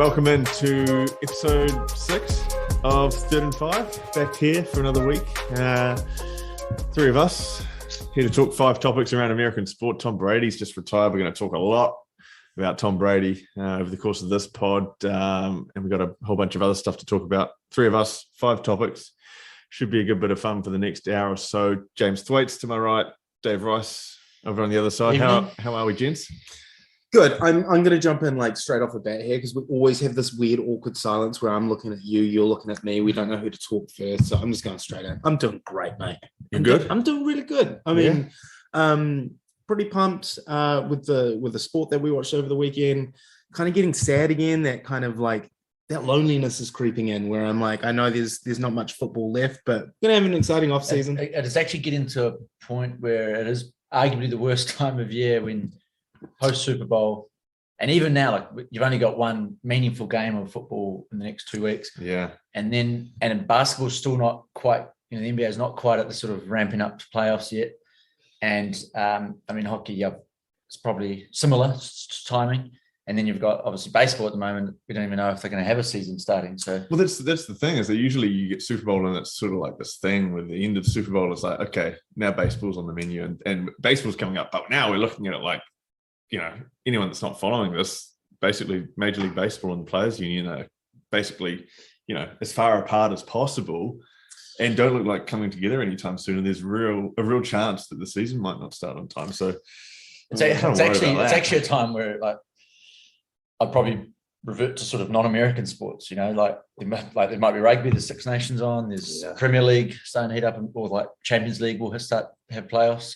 welcome into episode 6 of Third and Five. Back here for another week. Three of us here to talk 5 topics around American sport. Tom Brady's just retired. We're going to talk a lot about Tom Brady over the course of this pod. And we've got a whole bunch of other stuff to talk about. 3 of us, 5 topics. Should be a good bit of fun for the next hour or so. James Thwaites to my right, Dave Rice over on the other side. How are we, gents? Good. I'm going to jump in like straight off the bat here because we always have this weird, awkward silence where I'm looking at you, you're looking at me. We don't know who to talk first, so I'm just going straight in. I'm doing great, mate. You're good? I'm doing really good. I mean, pretty pumped with the sport that we watched over the weekend. Kind of getting sad again. That kind of like that loneliness is creeping in where I'm like, I know there's not much football left, but gonna have an exciting off season. It's actually getting to a point where it is arguably the worst time of year when post Super Bowl, and even now, like you've only got one meaningful game of football in the next 2 weeks. Yeah, and in basketball, still not quite. The NBA is not quite at the sort of ramping up to playoffs yet. And I mean, hockey, it's probably similar timing. And then you've got obviously baseball at the moment. We don't even know if they're going to have a season starting. So well, that's the thing is that usually you get Super Bowl and it's sort of like this thing with the end of the Super Bowl. It's like, okay, now baseball's on the menu and baseball's coming up, but now we're looking at it like, anyone that's not following this, basically Major League Baseball and the Players Union are basically, as far apart as possible and don't look like coming together anytime soon. And there's a real chance that the season might not start on time. So it's actually a time where like I'd probably revert to sort of non-American sports, like there might be rugby, there's Six Nations on, there's Premier League starting to heat up, or like Champions League will have playoffs.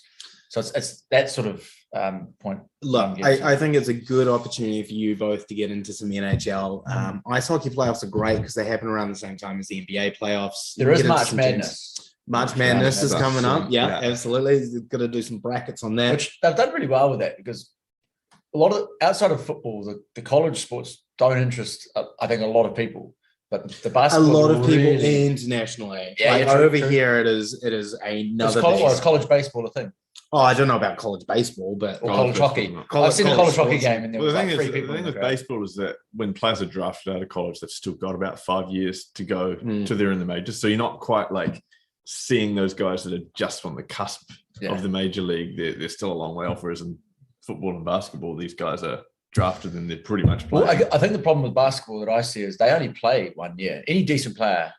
So it's that sort of point. Look, I think it's a good opportunity for you both to get into some NHL. Ice hockey playoffs are great because they happen around the same time as the NBA playoffs. There is March Madness. March Madness is coming up. Yeah, absolutely. Got to do some brackets on that. Which they've done really well with that because a lot of outside of football, the college sports don't interest, I think, a lot of people. But the basketball, a lot of people internationally. Here, it is another. Is college baseball a thing? Oh, I don't know about college baseball, but college hockey. I've seen a college hockey game, and there was the three people. The thing with baseball is that when players are drafted out of college, they've still got about 5 years to go to they're in the majors. So you're not quite like seeing those guys that are just on the cusp of the major league. They're still a long way off. Whereas in football and basketball, these guys are drafted and they're pretty much playing. Well, I think the problem with basketball that I see is they only play 1 year. Any decent player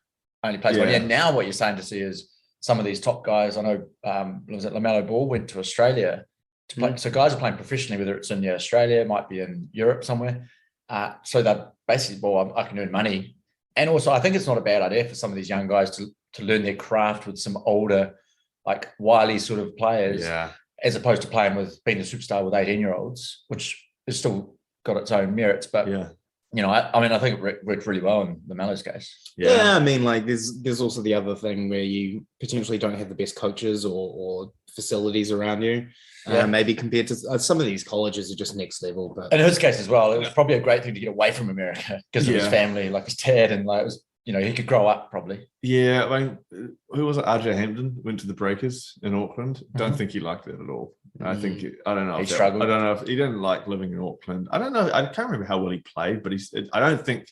only plays 1 year. Now what you're starting to see is some of these top guys. I know, LaMelo Ball went to Australia to play. So guys are playing professionally, whether it's in Australia, it might be in Europe somewhere. So they're basically, I can earn money. And also, I think it's not a bad idea for some of these young guys to learn their craft with some older, like wily sort of players, as opposed to being a superstar with 18-year-olds, which has still got its own merits. But I think it worked really well in the Melo's case. Yeah, I mean, like there's also the other thing where you potentially don't have the best coaches or facilities around you. Maybe compared to some of these colleges are just next level. But in his case as well, it was probably a great thing to get away from America because of his family, like his dad, and like it was, he could grow up probably. Yeah, I mean, who was it? RJ Hampton went to the Breakers in Auckland. Don't think he liked it at all. I think I don't know. He struggled. I don't know if he didn't like living in Auckland. I don't know. I can't remember how well he played, but I don't know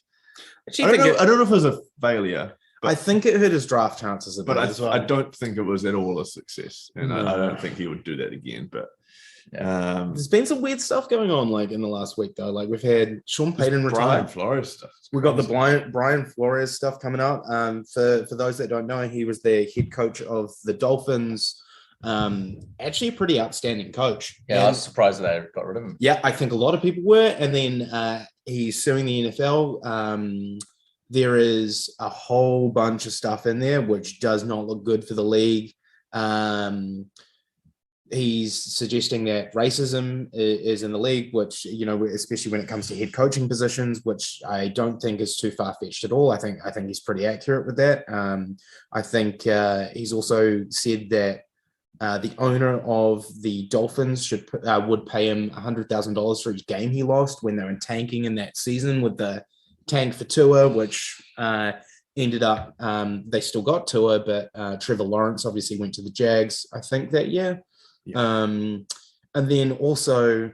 if it was a failure. I think it hurt his draft chances a bit as well. I don't think it was at all a success, and I don't think he would do that again. But there's been some weird stuff going on, like in the last week though. Like we've had Sean Payton retire. Brian Flores stuff. We've got the Brian Flores stuff coming out. For those that don't know, he was the head coach of the Dolphins. Actually a pretty outstanding coach. Yeah, I was surprised that they got rid of him. Yeah, I think a lot of people were. And then he's suing the NFL. There is a whole bunch of stuff in there which does not look good for the league. He's suggesting that racism is in the league, which, especially when it comes to head coaching positions, which I don't think is too far-fetched at all. I think he's pretty accurate with that. I think he's also said that the owner of the Dolphins would pay him $100,000 for each game he lost when they were tanking in that season with the tank for Tua, which ended up they still got Tua, but Trevor Lawrence obviously went to the Jags. I think that and then also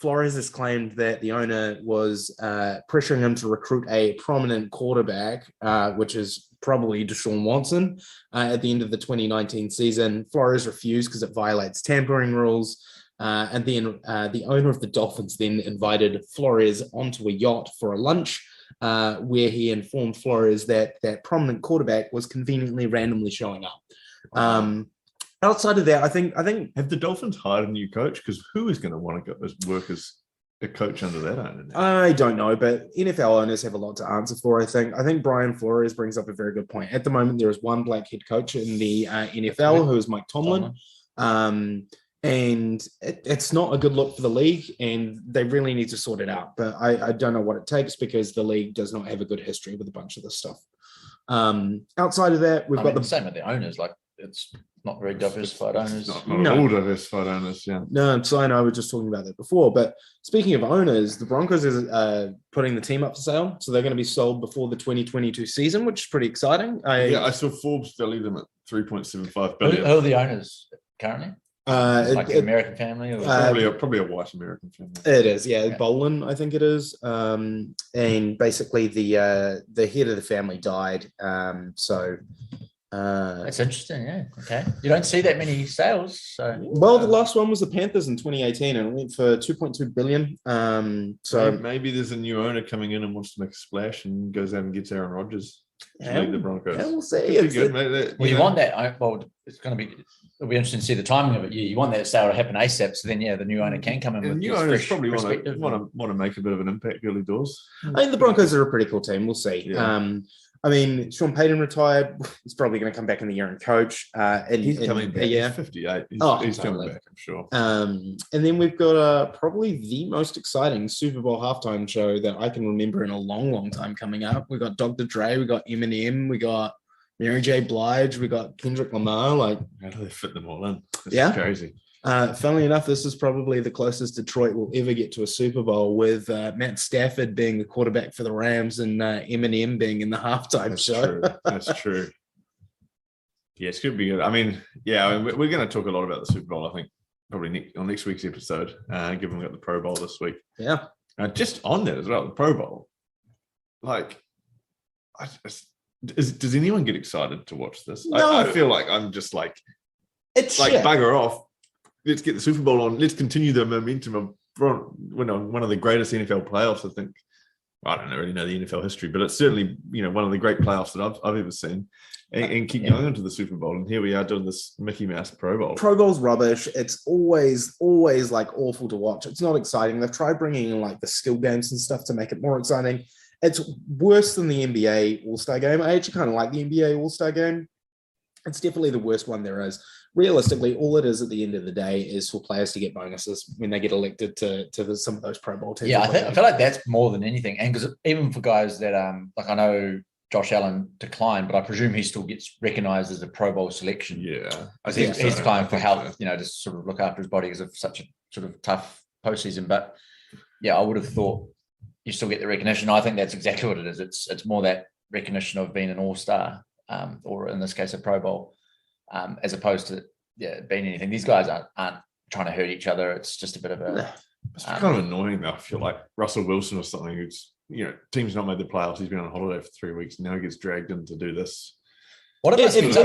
Flores has claimed that the owner was pressuring him to recruit a prominent quarterback, which is probably Deshaun Watson, at the end of the 2019 season. Flores refused because it violates tampering rules. And then the owner of the Dolphins then invited Flores onto a yacht for a lunch, where he informed Flores that that prominent quarterback was conveniently randomly showing up. Outside of that, I think have the Dolphins hired a new coach? Because who is going to want to work as a coach under that owner now? I don't know, but NFL owners have a lot to answer for. I think Brian Flores brings up a very good point. At the moment, there is one black head coach in the NFL who is Mike Tomlin. And it's not a good look for the league, and they really need to sort it out. But I don't know what it takes, because the league does not have a good history with a bunch of this stuff. Outside of that, we've got the same with the owners. Like, it's not very diversified owners. Not all diversified owners, yeah. No, so I know I was just talking about that before. But speaking of owners, the Broncos is putting the team up for sale. So they're going to be sold before the 2022 season, which is pretty exciting. I saw Forbes valued them at $3.75 billion. Who are the owners currently? Like an American family? Or probably a white American family. It is, yeah. Bolin, I think it is. And basically the head of the family died. That's interesting, yeah. Okay. You don't see that many sales. So well, the last one was the Panthers in 2018, and it went for $2.2 billion. So maybe there's a new owner coming in and wants to make a splash and goes out and gets Aaron Rodgers to lead the Broncos. Yeah, we'll see. You want that. Well, it's going to be. It'll be interesting to see the timing of it. You want that sale to happen ASAP, so then the new owner can come in with new owners probably want to make a bit of an impact early doors. I think the Broncos are a pretty cool team. We'll see. Yeah. I mean, Sean Payton retired. He's probably going to come back in the year and coach. He's coming back. Yeah. He's 58. He's coming back, I'm sure. And then we've got probably the most exciting Super Bowl halftime show that I can remember in a long, long time coming up. We got Dr. Dre, we got Eminem, we got Mary J. Blige, we got Kendrick Lamar. Like, how do they fit them all in? This is crazy. Funnily enough, this is probably the closest Detroit will ever get to a Super Bowl, with Matt Stafford being the quarterback for the Rams and Eminem being in the halftime show. That's true. Yeah, it's going to be good. I mean, we're going to talk a lot about the Super Bowl, I think, probably on next week's episode, given we got the Pro Bowl this week. Yeah. Just on that as well, the Pro Bowl. Like, does anyone get excited to watch this? No. I feel like I'm just like, it's like, shit. bugger off. Let's get the Super Bowl on. Let's continue the momentum of one of the greatest NFL playoffs. I think, I don't really know the NFL history, but it's certainly one of the great playoffs that I've ever seen, and keep going into the Super Bowl. And here we are doing this Mickey Mouse Pro Bowl. Pro Bowl's rubbish. It's always like awful to watch. It's not exciting. They've tried bringing in like the skill games and stuff to make it more exciting. It's worse than the NBA All-Star Game. I actually kind of like the NBA All-Star Game. It's definitely the worst one there is. Realistically, all it is at the end of the day is for players to get bonuses when they get elected to some of those Pro Bowl teams. Yeah, I feel like that's more than anything. And because even for guys that, like, I know Josh Allen declined, but I presume he still gets recognized as a Pro Bowl selection. Yeah. I think he's declined for health, to sort of look after his body because of such a sort of tough postseason. But yeah, I would have thought you still get the recognition. I think that's exactly what it is. It's more that recognition of being an all-star, or in this case, a Pro Bowl. As opposed to being anything. These guys aren't trying to hurt each other. It's just a bit of a... It's kind of annoying, though. I feel like Russell Wilson or something who's, team's not made the playoffs. He's been on holiday for 3 weeks. Now he gets dragged in to do this. I guess he gets a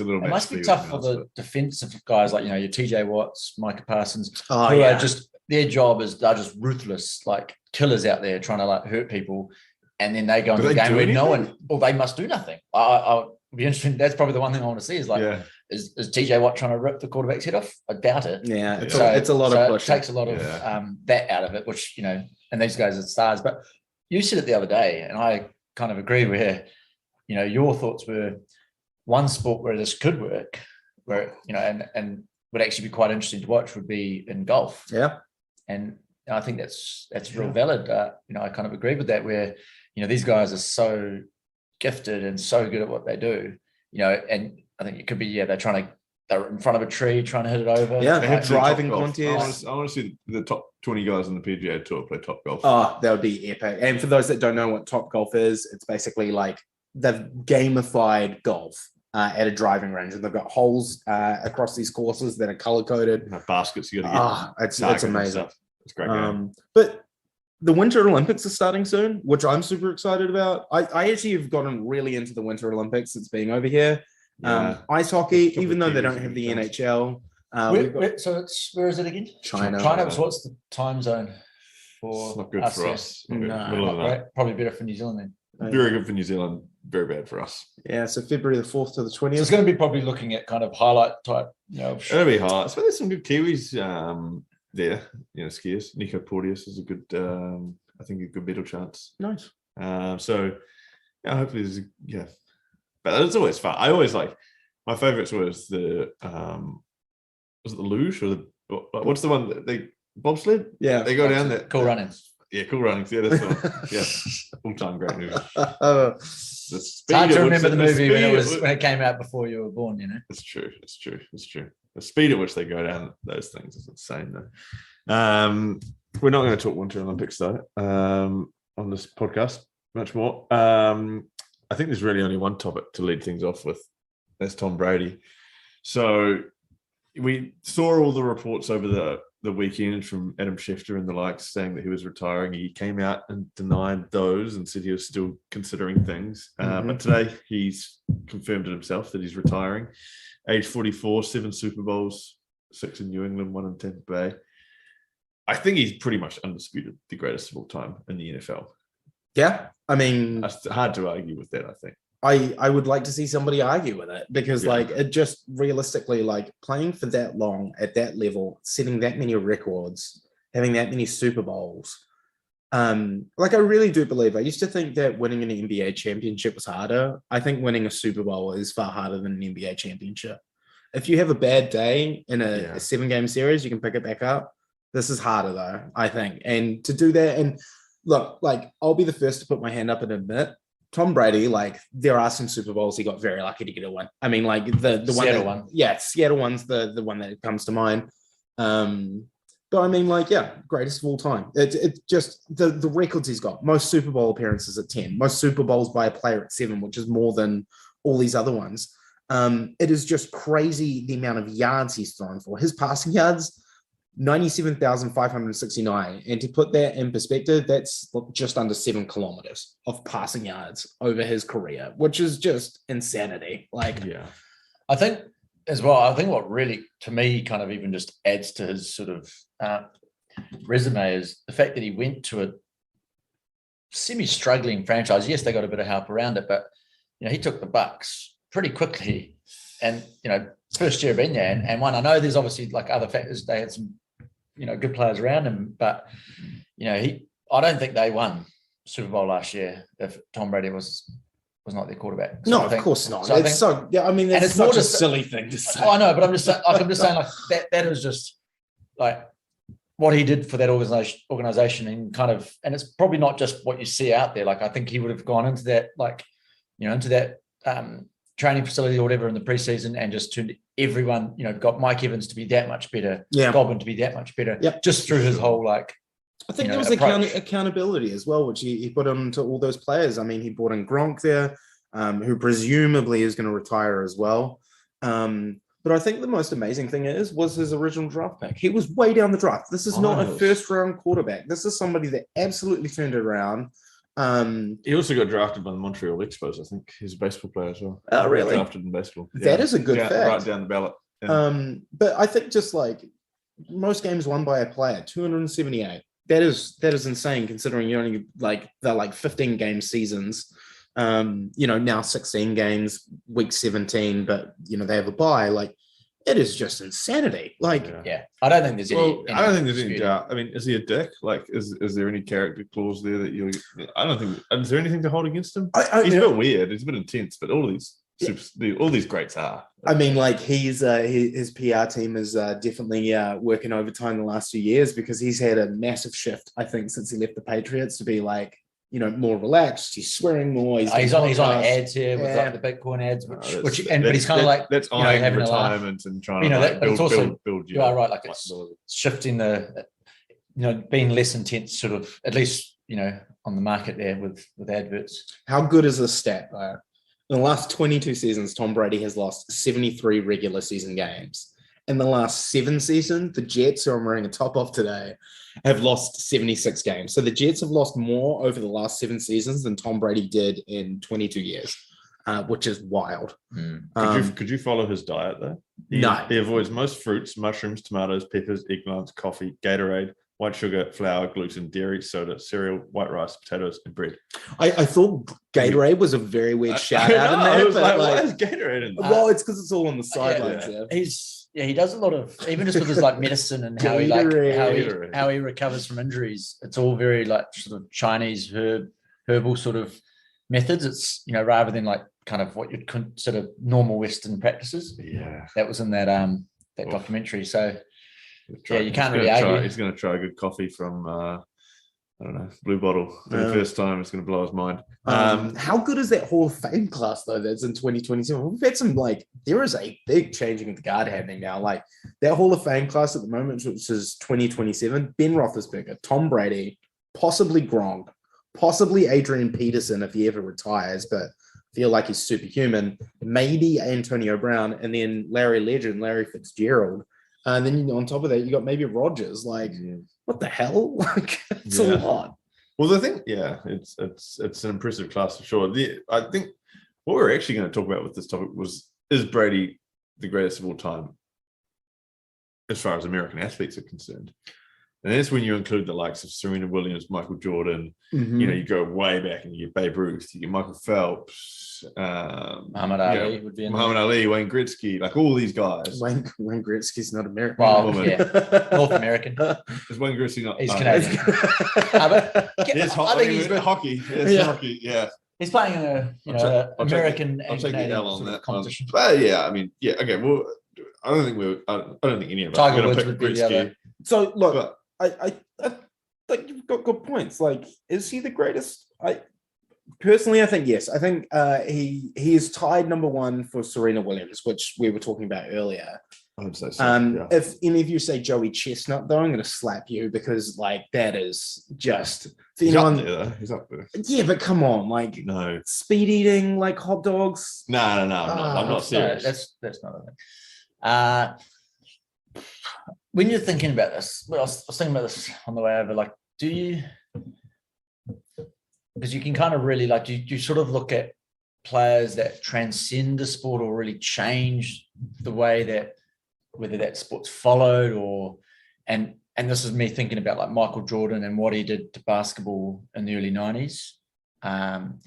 little bit. It must be tough for the defensive guys like, your TJ Watts, Micah Parsons, who are just, their job is they're just ruthless, like killers out there trying to like hurt people. And then they go into the game where they must do nothing. I'll be interesting. That's probably the one thing I want to see is like, is TJ Watt trying to rip the quarterback's head off? I doubt it. Yeah, it's a lot of push. It takes a lot of that out of it, which, and these guys are stars. But you said it the other day, and I kind of agree where, your thoughts were one sport where this could work, where, and would actually be quite interesting to watch would be in golf. Yeah. And I think that's real valid. I kind of agree with that where, these guys are so gifted and so good at what they do, and I think it could be, they're in front of a tree trying to hit it over. Yeah, they have driving contest. I want to see the top 20 guys on the PGA Tour play top golf. Oh, that would be epic. And for those that don't know what top golf is, it's basically like they've gamified golf. at a driving range, and they've got holes across these courses that are color coded. Baskets you got to get. It's amazing. It's a great game. But the Winter Olympics are starting soon, which I'm super excited about. I actually have gotten really into the Winter Olympics. It's being over here. Ice hockey, even though they don't have the NHL. Where is it again? China. So what's the time zone for? It's not good us for here? us. No, probably better for New Zealand then. Very good for New Zealand. Very bad for us. Yeah, so February the 4th to the 20th. So it's going to be probably looking at kind of highlight type. It'll be hard. So there's some good Kiwis there. Skiers. Nico Porteous is a good, I think, a good medal chance. Nice. So hopefully there's but it's always fun. I always like, my favorites was the was it the luge or what's the one that they bobsled? Yeah, they go down there. Cool Runnings. Yeah, Cool Runnings. Yeah, that's the one. Yeah, all-time great movie. It's hard to remember the movie when it came out before you were born. It's true. The speed at which they go down those things is insane, though. We're not going to talk Winter Olympics though on this podcast much more. I think there's really only one topic to lead things off with. That's Tom Brady. So we saw all the reports over the weekend from Adam Schefter and the likes saying that he was retiring. He came out and denied those and said he was still considering things. But today he's confirmed it himself that he's retiring. Age 44, 7 Super Bowls, 6 in New England, 1 in Tampa Bay. I think he's pretty much undisputed the greatest of all time in the NFL. Yeah, I mean, it's hard to argue with that, I think. I would like to see somebody argue with it because it just realistically, playing for that long at that level, setting that many records, having that many Super Bowls. I really do believe, I used to think that winning an NBA championship was harder. I think winning a Super Bowl is far harder than an NBA championship. If you have a bad day in a 7-game series, you can pick it back up. This is harder though, I think. And to do that, and look, I'll be the first to put my hand up and admit, Tom Brady, there are some Super Bowls he got very lucky to get a win. I mean, the Seattle one. Yeah, Seattle one's the one that comes to mind. But I mean, greatest of all time. It just the records he's got. Most Super Bowl appearances at 10. Most Super Bowls by a player at 7, which is more than all these other ones. It is just crazy the amount of yards he's thrown for. His passing yards, 97,569. And to put that in perspective, that's just under 7 kilometers of passing yards over his career, which is just insanity. I think as well, what really, to me, kind of even just adds to his sort of resume is the fact that he went to a semi-struggling franchise. Yes, they got a bit of help around it, but he took the Bucks pretty quickly. And, first year being there and won. I know there's obviously other factors. They had some, good players around him, but, I don't think they won Super Bowl last year if Tom Brady was not their quarterback. So of course not. So it's it's such a silly thing to say. I know, but I'm just saying that is just what he did for that organization and and it's probably not just what you see out there. I think he would have gone into that, into that training facility or whatever in the preseason and just turned everyone, got Mike Evans to be that much better, Godwin to be that much better, just through his whole I think there was accountability as well, which he put into all those players. I mean, he brought in Gronk there, who presumably is going to retire as well. But I think the most amazing thing was his original draft pick. He was way down the draft. This is not a first-round quarterback. This is somebody that absolutely turned it around. He also got drafted by the Montreal Expos. I think he's a baseball player as well. Oh, really? Drafted in baseball. That is a good fact. Right down the ballot. Yeah. But I think just most games won by a player, 278. That is insane considering you only they're 15 game seasons. Now 16 games, week 17, but they have a bye. It is just insanity. I don't think there's any. I don't think there's any doubt. I mean, is he a dick? Is there any character clause there that you? I don't think. Is there anything to hold against him? He's a bit weird. He's a bit intense, but all these greats are. I mean, his PR team is definitely working overtime the last few years because he's had a massive shift. I think since he left the Patriots to be more relaxed. He's swearing more. He's on ads here with the Bitcoin ads, but he's kind of that's having retirement and trying to build. You are right. It's shifting the, being less intense, sort of at least on the market there with adverts. How good is this stat though? In the last 22 seasons, Tom Brady has lost 73 regular season games. In the last 7 seasons, the Jets, who I'm wearing a top of today, have lost 76 games. So the Jets have lost more over the last 7 seasons than Tom Brady did in 22 years, which is wild. Could you follow his diet though? No. He avoids most fruits, mushrooms, tomatoes, peppers, eggplants, coffee, Gatorade, white sugar, flour, gluten, dairy, soda, cereal, white rice, potatoes, and bread. I thought Gatorade was a very weird shout out in there. I was but why is Gatorade in there? well, it's because it's all on the sidelines. He does a lot of, even just with his like medicine and how he recovers from injuries. It's all very like sort of Chinese herbal sort of methods. It's, you know, rather than like kind of what you'd consider normal Western practices. Yeah, that was in that documentary. So you can't really argue. He's going to try a good coffee from I don't know, Blue Bottle for the first time. It's going to blow his mind. How good is that Hall of Fame class though? That's in 2027. We've had some there is a big changing of the guard happening now. Like that Hall of Fame class at the moment, which is 2027. Ben Roethlisberger, Tom Brady, possibly Gronk, possibly Adrian Peterson if he ever retires, but feel like he's superhuman. Maybe Antonio Brown, and then Larry Legend, Larry Fitzgerald. And then on top of that, you got maybe Rodgers. Like, what the hell? Like, it's a lot. Well, I think, it's an impressive class for sure. I think what we're actually going to talk about with this topic is Brady the greatest of all time as far as American athletes are concerned? And that's when you include the likes of Serena Williams, Michael Jordan. You know, you go way back and you get Babe Ruth, you get Michael Phelps, Muhammad Ali would be in Muhammad Ali, Wayne Gretzky, like all these guys. Wayne Gretzky's not American. Well, North American. Is Wayne Gretzky not? He's Canadian. I think he's hockey. Hockey. Yeah. He's playing in a American and Canadian on that competition. But okay. Well, I don't think any of us Tiger are going Woods to pick would be the Gretzky. other. So look, I think you've got good points. Like, is he the greatest? Personally, I think yes. I think he is tied number one for Serena Williams, which we were talking about earlier. I would say so. If any of you say Joey Chestnut, though, I'm going to slap you because like that is just He's up there. Yeah, but come on, like no speed eating like hot dogs. No. I'm not serious. That's not a thing. When you're thinking about this, I was thinking about this on the way over. Like, do you? Because you can kind of really like you sort of look at players that transcend the sport or really change the way that whether that sport's followed or and this is me thinking about like Michael Jordan and what he did to basketball in the early 90s, and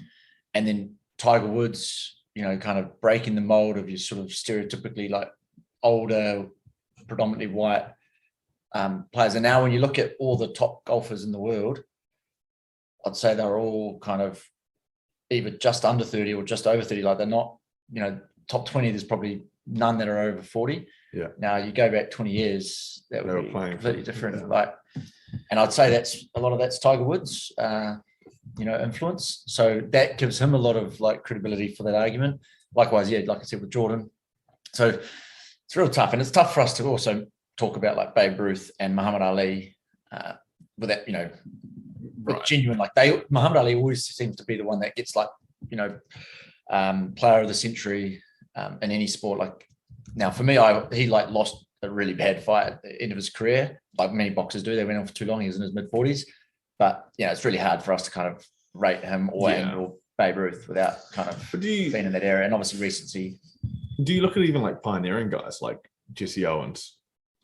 then Tiger Woods, you know, kind of breaking the mold of your sort of stereotypically like older, predominantly white players. And now when you look at all the top golfers in the world, I'd say they're all kind of either just under 30 or just over 30. Like they're not, you know, top 20, there's probably none that are over 40. Yeah. Now you go back 20 years, that would be completely different. Yeah. Like, and I'd say that's a lot of that's Tiger Woods, influence. So that gives him a lot of like credibility for that argument. Likewise, like I said with Jordan. So it's real tough, and it's tough for us to also talk about like Babe Ruth and Muhammad Ali with that, you know, with genuine like Muhammad Ali always seems to be the one that gets like, you know, player of the century in any sport. Like now for me, he like lost a really bad fight at the end of his career, like many boxers do. They went on for too long. He was in his mid-40s, but it's really hard for us to kind of rate him or Babe Ruth without kind of being in that area. And obviously recency. Do you look at even like pioneering guys like Jesse Owens,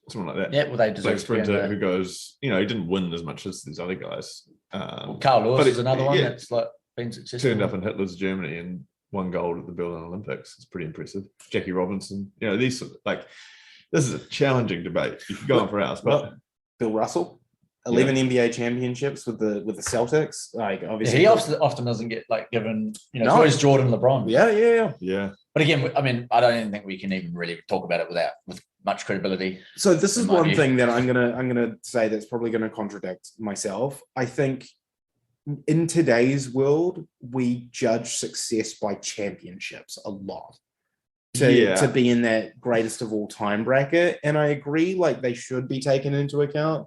someone like that? Yeah, well, they deserve like sprinter who goes, you know, he didn't win as much as these other guys. Carl Lewis is another one that's like been successful. Turned up in Hitler's Germany and won gold at the Berlin Olympics. It's pretty impressive. Jackie Robinson, you know, these sort of, like, this is a challenging debate. You could go on for hours, but Bill Russell, 11 NBA championships with the Celtics. Like obviously, he often doesn't get like given. You know, it's Jordan, LeBron. Yeah. But again, I mean, I don't even think we can even really talk about it with much credibility. So this is one thing that I'm gonna say that's probably gonna contradict myself. I think in today's world, we judge success by championships a lot. To be in that greatest of all time bracket. And I agree, like they should be taken into account.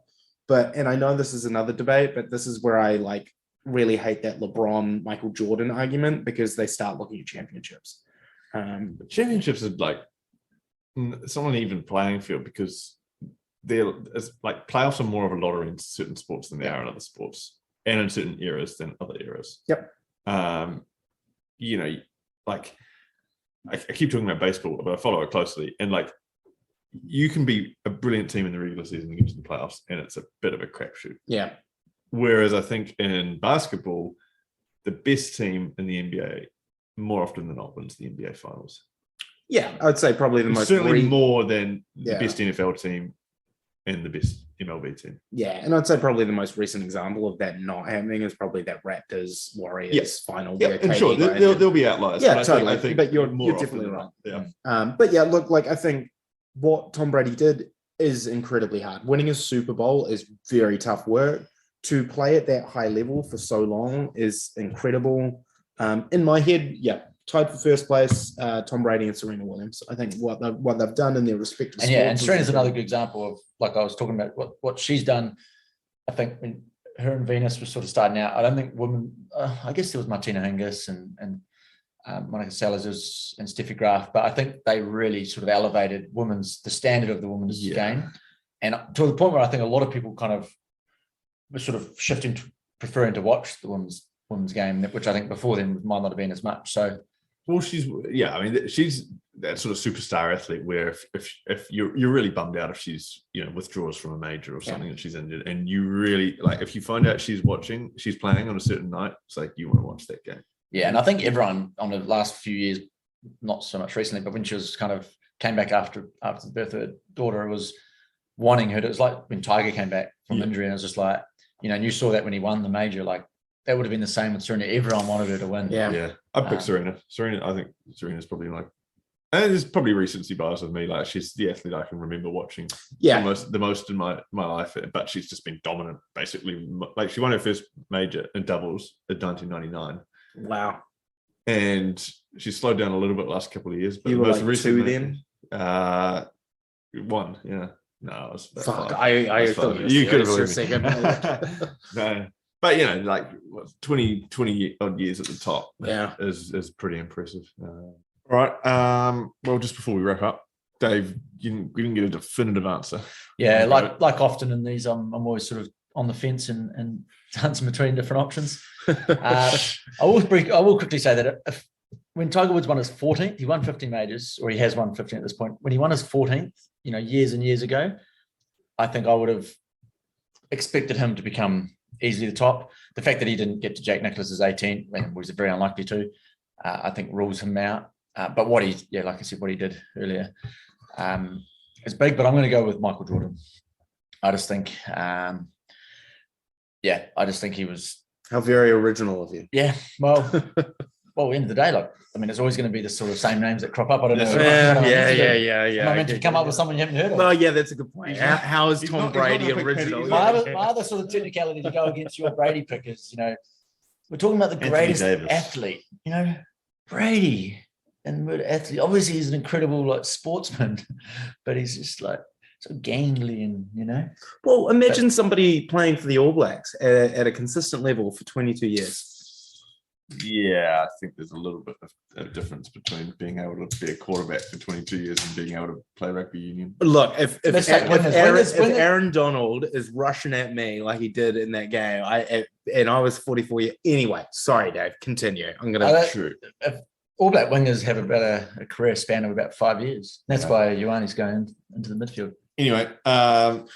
And I know this is another debate, but this is where I like really hate that LeBron, Michael Jordan argument because they start looking at championships. Championships are like it's not an even playing field because it's like playoffs are more of a lottery in certain sports than they are in other sports, and in certain eras than other eras. Yep. You know, like I keep talking about baseball, but I follow it closely, and like you can be a brilliant team in the regular season and get to the playoffs, and it's a bit of a crapshoot. Yeah. Whereas I think in basketball, the best team in the NBA more often than not wins the NBA finals. Yeah, I'd say probably the most certainly more than the best NFL team and the best MLB team. Yeah, and I'd say probably the most recent example of that not happening is probably that Raptors Warriors final. Yeah, and sure, there'll be outliers. Yeah, totally. I think but you're definitely right. Yeah. But yeah, look, like I think what Tom Brady did is incredibly hard. Winning a Super Bowl is very tough work. To play at that high level for so long is incredible. In my head, tied for first place, Tom Brady and Serena Williams. I think what they've done in their respective sports. And Serena's another good example of, like I was talking about, what she's done. I think when her and Venus were sort of starting out, I don't think women, I guess there was Martina Hingis and Monica Seles and Steffi Graf, but I think they really sort of elevated the standard of the women's game. And to the point where I think a lot of people kind of were sort of shifting to preferring to watch the women's game, which I think before then might not have been as much. So, well, she's that sort of superstar athlete where if you're really bummed out if she's withdraws from a major or something that she's injured, and you really like if you find out she's playing on a certain night, it's like you want to watch that game. Yeah, and I think everyone on the last few years, not so much recently, but when she was kind of came back after the birth of her daughter, was wanting her to. It was like when Tiger came back from injury, and it was just like, and you saw that when he won the major, like that would have been the same with Serena. Everyone wanted her to win. Yeah. I'd pick Serena. I think Serena's probably like, and there's probably recency bias with me. Like she's the athlete I can remember watching the most in my life, but she's just been dominant basically. Like she won her first major in doubles in 1999. Wow. And she slowed down a little bit the last couple of years. But you were like two then? One, yeah. No, I was fuck. I thought you could have for a second. No. But like 20 odd years at the top is pretty impressive. All right. Well, just before we wrap up, Dave, we didn't get a definitive answer. Yeah, like often in these, I'm always sort of on the fence and dancing between different options. I will quickly say that when Tiger Woods won his 14th, he won 15 majors, or he has won 15 at this point. When he won his 14th, years and years ago, I think I would have expected him to become easily the top. The fact that he didn't get to Jack Nicklaus's 18th, when was very unlikely to, I think rules him out. But what he did earlier is big. But I'm going to go with Michael Jordan. I just think, I just think he was. How very original of you. Yeah. Well, end of the day, there's always going to be the sort of same names that crop up. I don't know. Yeah. Am I meant to come up with someone you haven't heard of? Well, yeah, that's a good point. How is Tom Brady original? My other sort of technicality to go against your Brady pick is, we're talking about the greatest athlete, Brady. And athlete, obviously he's an incredible sportsman, but he's just so gangly and Well, imagine somebody playing for the All Blacks at a consistent level for 22 years. Yeah, I think there's a little bit of a difference between being able to be a quarterback for 22 years and being able to play rugby union. Look, if Aaron Donald is rushing at me like he did in that game, I was 44 years. Anyway, sorry, Dave. Continue. I'm gonna shoot. All Black wingers have about a career span of about 5 years. That's why Ioane's going into the midfield. Anyway,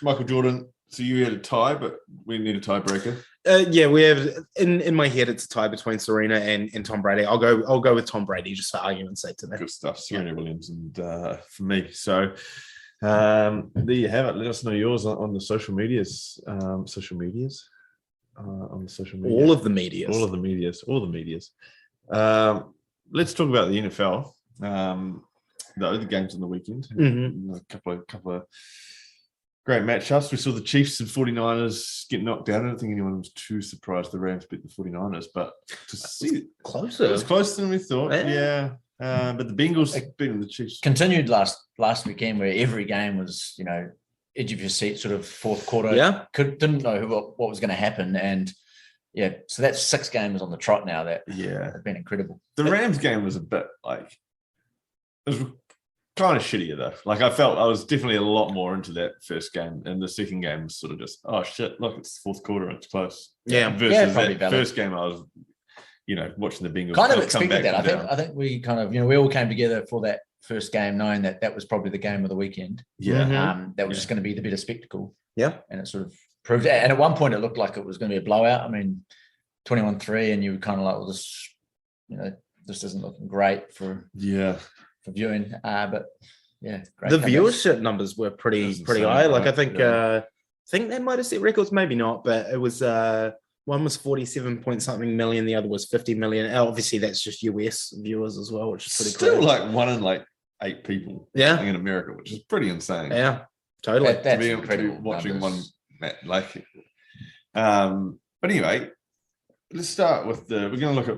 Michael Jordan. So you had a tie, but we need a tiebreaker. We have in my head it's a tie between Serena and Tom Brady. I'll go with Tom Brady just for argument's sake today. Good stuff, Serena Williams, and for me. So there you have it. Let us know yours on the social medias. On the social media. All of the medias. Let's talk about the NFL. The games on the weekend. Mm-hmm. A couple of great matchups. We saw the Chiefs and 49ers get knocked out. I don't think anyone was too surprised the Rams beat the 49ers, but to see it was closer than we thought. Yeah. But the Bengals beating the Chiefs. Continued last weekend where every game was, edge of your seat, sort of fourth quarter. Yeah. Didn't know what was going to happen. And, yeah, so that's 6 games on the trot now that have been incredible. The Rams game was a bit like, it was kind of shittier though. Like I felt I was definitely a lot more into that first game, and the second game was sort of just, oh shit, look, it's the fourth quarter and it's close. Versus that first game, I was, watching the Bengals kind of expected that. I think we kind of, we all came together for that first game, knowing that was probably the game of the weekend. Yeah, that was just going to be the better spectacle. Yeah, and it sort of proved. And at one point, it looked like it was going to be a blowout. I mean, 21-3, and you were kind of like, well, this isn't looking great for viewing. But yeah, great. The viewership numbers were pretty high. Like I think they might have set records, maybe not, but it was one was 47 point something million, the other was 50 million. Obviously, that's just US viewers as well, which is pretty still cool. Like 1 in 8 people. In America, which is pretty insane. Yeah, totally. That's incredible. Watching numbers. But anyway, let's start with we're going to look at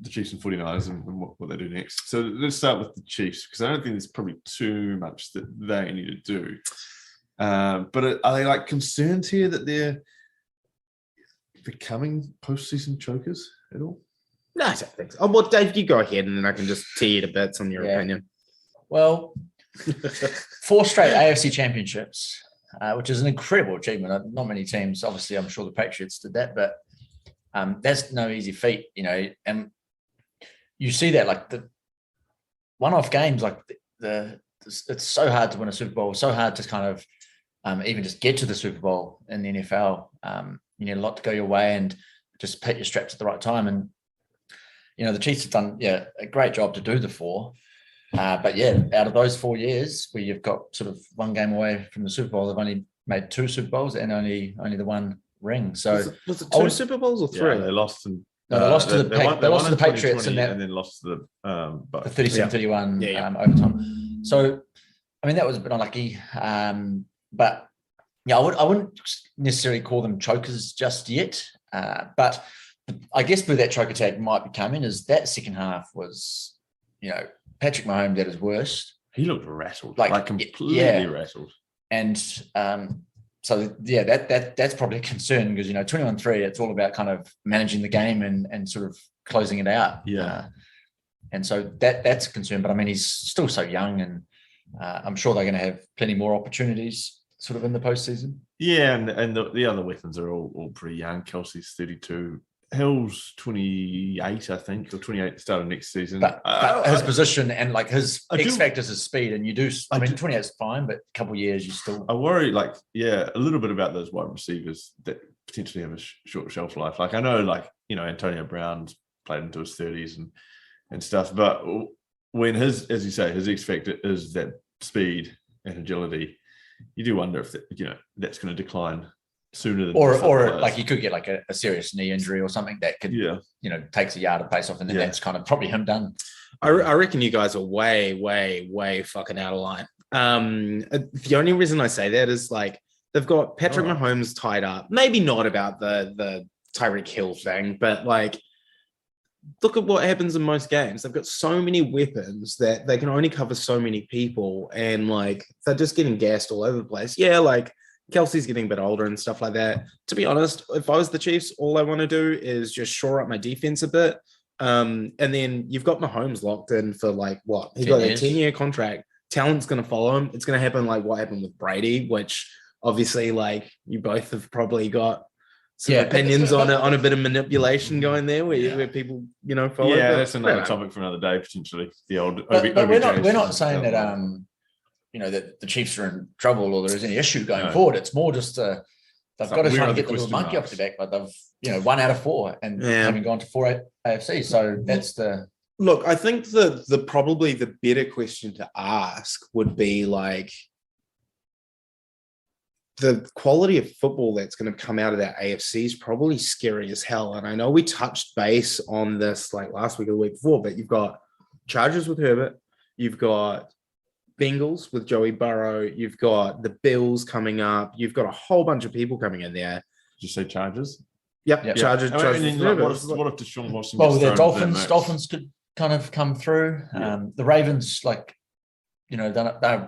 the Chiefs and 49ers and what they do next. So let's start with the Chiefs, because I don't think there's probably too much that they need to do. But are they like concerned here that they're becoming postseason chokers at all? No, I don't think so. Oh, well, Dave, you go ahead and then I can just tear you to bits on your opinion. Well, 4 straight AFC championships, which is an incredible achievement. Not many teams, obviously, I'm sure the Patriots did that, but that's no easy feat, and you see that like the one-off games, like it's so hard to win a Super Bowl, so hard to kind of even just get to the Super Bowl in the NFL. You need a lot to go your way and just hit your straps at the right time. And, the Chiefs have done, a great job to do the 4. But out of those 4 years where you've got sort of 1 game away from the Super Bowl, they've only made 2 Super Bowls and only the 1 ring. So was it 2 Super Bowls or 3? They lost. They lost to the Patriots and then lost to the 37-31 overtime. So, I mean, that was a bit unlucky. But I wouldn't necessarily call them chokers just yet. But I guess where that choker tag might be coming is that second half was, Patrick Mahomes at his worst. He looked rattled, like completely rattled. And that's probably a concern because 21-3, it's all about kind of managing the game and sort of closing it out. And so that's a concern. But I mean, he's still so young, and I'm sure they're going to have plenty more opportunities sort of in the postseason. Yeah, and the other weapons are all pretty young. Kelsey's 32. Hill's 28, I think, or 28 at the start of next season. But his position and like his X factor is his speed, and you do. I mean, 28 is fine, but a couple of years you still. I worry, a little bit about those wide receivers that potentially have a short shelf life. Like I know, Antonio Brown's played into his 30s and stuff, but when as you say, his X factor is that speed and agility, you do wonder if that's going to decline sooner than or like you could get like a serious knee injury or something that could takes a yard of pace off, and then that's kind of probably him done. I reckon you guys are way fucking out of line. The only reason I say that is like they've got Patrick Mahomes tied up. Maybe not about the Tyreek Hill thing, but like look at what happens in most games. They've got so many weapons that they can only cover so many people, and like they're just getting gassed all over the place. Yeah, like Kelsey's getting a bit older and stuff like that. To be honest, if I was the Chiefs, all I want to do is just shore up my defense a bit. And then you've got Mahomes locked in for like what? He's got a 10-year contract. Talent's going to follow him. It's going to happen like what happened with Brady, which obviously like you both have probably got some opinions on a bit of manipulation going there where people, follow. Yeah, that's another topic for another day, potentially. The old but we're not saying that that the Chiefs are in trouble or there is any issue going forward. It's more just they've got to try to get the little monkey off the back, but they've 1 out of 4 and having gone to 4 AFC. So that's the look. I think the probably the better question to ask would be like the quality of football that's going to come out of that AFC is probably scary as hell. And I know we touched base on this like last week or the week before, but you've got Chargers with Herbert, you've got Bengals with Joey Burrow, you've got the Bills coming up, you've got a whole bunch of people coming in there. Did you say Chargers? Yep. Chargers. What if Deshaun Watson? Well, the Dolphins could kind of come through. The Ravens, they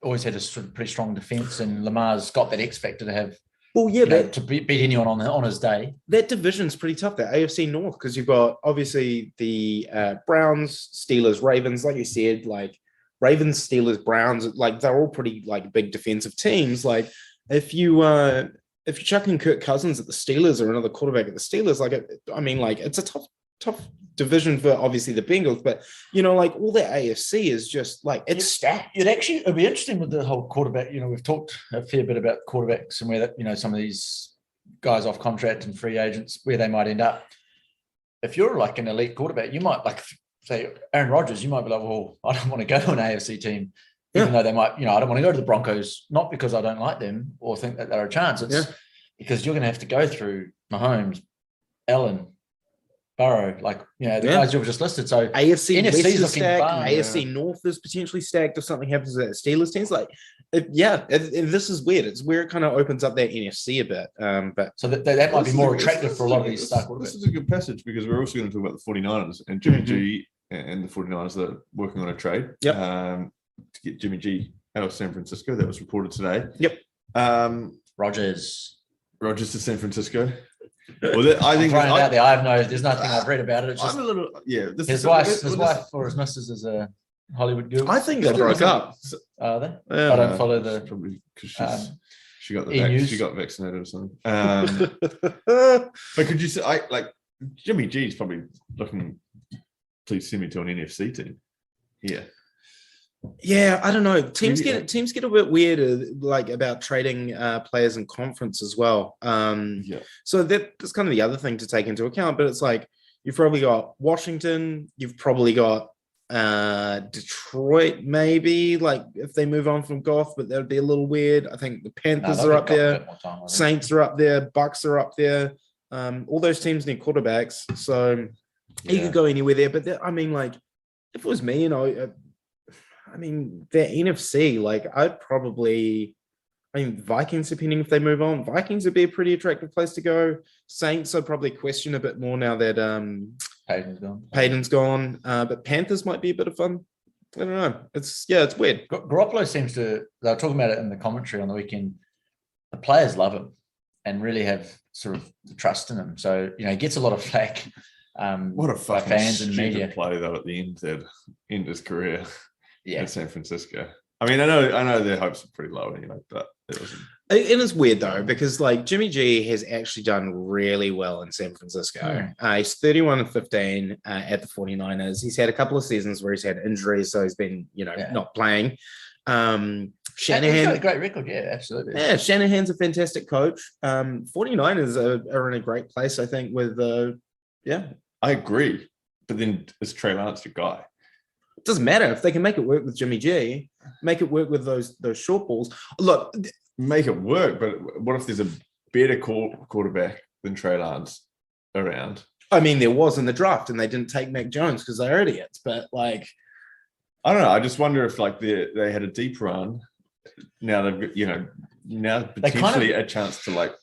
always had a sort of pretty strong defense, and Lamar's got that X factor to have Well, yeah, to beat anyone on his day. That division's pretty tough, that AFC North, because you've got obviously the Browns, Steelers, Ravens, like you said, like Ravens, Steelers, Browns, like they're all pretty like big defensive teams. Like if you're chucking Kirk Cousins at the Steelers or another quarterback at the Steelers, like it's a tough division for obviously the Bengals, but like all that AFC is just like it's stacked. It'd be interesting with the whole quarterback. We've talked a fair bit about quarterbacks and where that some of these guys off contract and free agents where they might end up. If you're like an elite quarterback, you might like say Aaron Rodgers. You might be like, well, I don't want to go to an AFC team, even though they might. I don't want to go to the Broncos, not because I don't like them or think that they're a chance. It's because you're going to have to go through Mahomes, Allen, Burrow, the guys you've just listed. So AFC West is looking stacked. fun. AFC North is potentially stacked if something happens to that Steelers teams. This is weird. It's where it kind of opens up that NFC a bit. But so that might be more attractive for a lot of these star quarterbacks. This is a good passage because we're also going to talk about the 49ers and Jimmy G and the 49ers that are working on a trade to get Jimmy G out of San Francisco. That was reported today. Rogers to San Francisco. Well, I think out there. I have there's nothing I've read about it. It's just I'm a little his wife or his missus is a Hollywood girl. I think they broke up. Are they? I don't follow the probably because she got she got vaccinated or something. But could you say Jimmy G's probably looking? Please send me to an NFC team. Yeah, I don't know. Teams get a bit weird, about trading players in conference as well. So that's kind of the other thing to take into account. But it's like you've probably got Washington, you've probably got Detroit, maybe if they move on from Goff, but that would be a little weird. I think the Panthers are up there, Saints are up there, Bucks are up there. All those teams need quarterbacks, so you could go anywhere there. But if it was me, the NFC, I'd probably, Vikings, depending if they move on, Vikings would be a pretty attractive place to go. Saints, I'd probably question a bit more now that Payton's gone. But Panthers might be a bit of fun. I don't know. It's weird. Garoppolo seems to, they were talking about it in the commentary on the weekend. The players love him and really have sort of the trust in him. So, he gets a lot of flack. What a fucking fans and media play though at the end his career. In San Francisco. I know their hopes are pretty low anyway, but it wasn't. It is weird though, because Jimmy G has actually done really well in San Francisco. He's 31-15 at the 49ers. He's had a couple of seasons where he's had injuries, so he's been, not playing. Shanahan, he's got a great record, absolutely. Yeah, Shanahan's a fantastic coach. 49ers are in a great place, I think, with I agree. But then is Trey Lance your guy? It doesn't matter if they can make it work with Jimmy G, make it work with those short balls. Look, make it work, but what if there's a better quarterback than Trey Lance around? There was in the draft, and they didn't take Mac Jones because they're idiots. But I don't know. I just wonder if they had a deep run. Now they've now potentially a chance to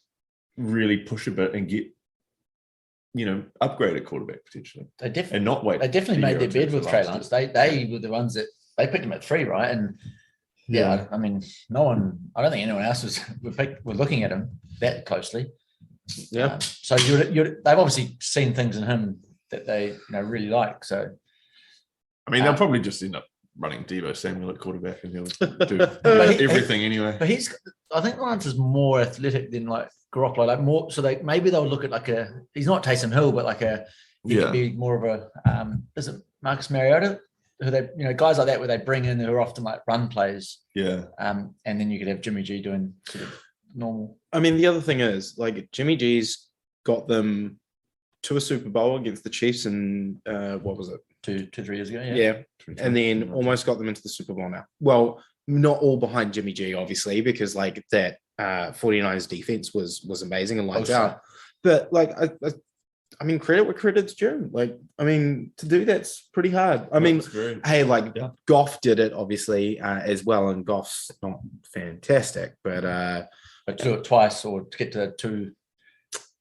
really push a bit and get upgrade a quarterback potentially. They definitely and not wait. They definitely made their bed with Trey Lance. They were the ones that they picked him at 3, right? And no one. I don't think anyone else were looking at him that closely. Yeah. So they've obviously seen things in him that they really like. So they'll probably just end up running Deebo Samuel at quarterback, and he'll do everything anyway. But I think Lance is more athletic than Garoppolo, more. So maybe they'll look at he's not Taysom Hill, but he could be more of a is it Marcus Mariota, who they guys like that where they bring in who are often run plays. Yeah. And then you could have Jimmy G doing sort of normal. The other thing is Jimmy G's got them to a Super Bowl against the Chiefs in what was it? 2-3 years ago. Yeah. And then almost got them into the Super Bowl now. Well, not all behind Jimmy G, obviously, because that 49ers defense was amazing and lights out. But credit where credit's due. To do that's pretty hard. Goff did it obviously as well, and Goff's not fantastic, but to do it twice or to get to 2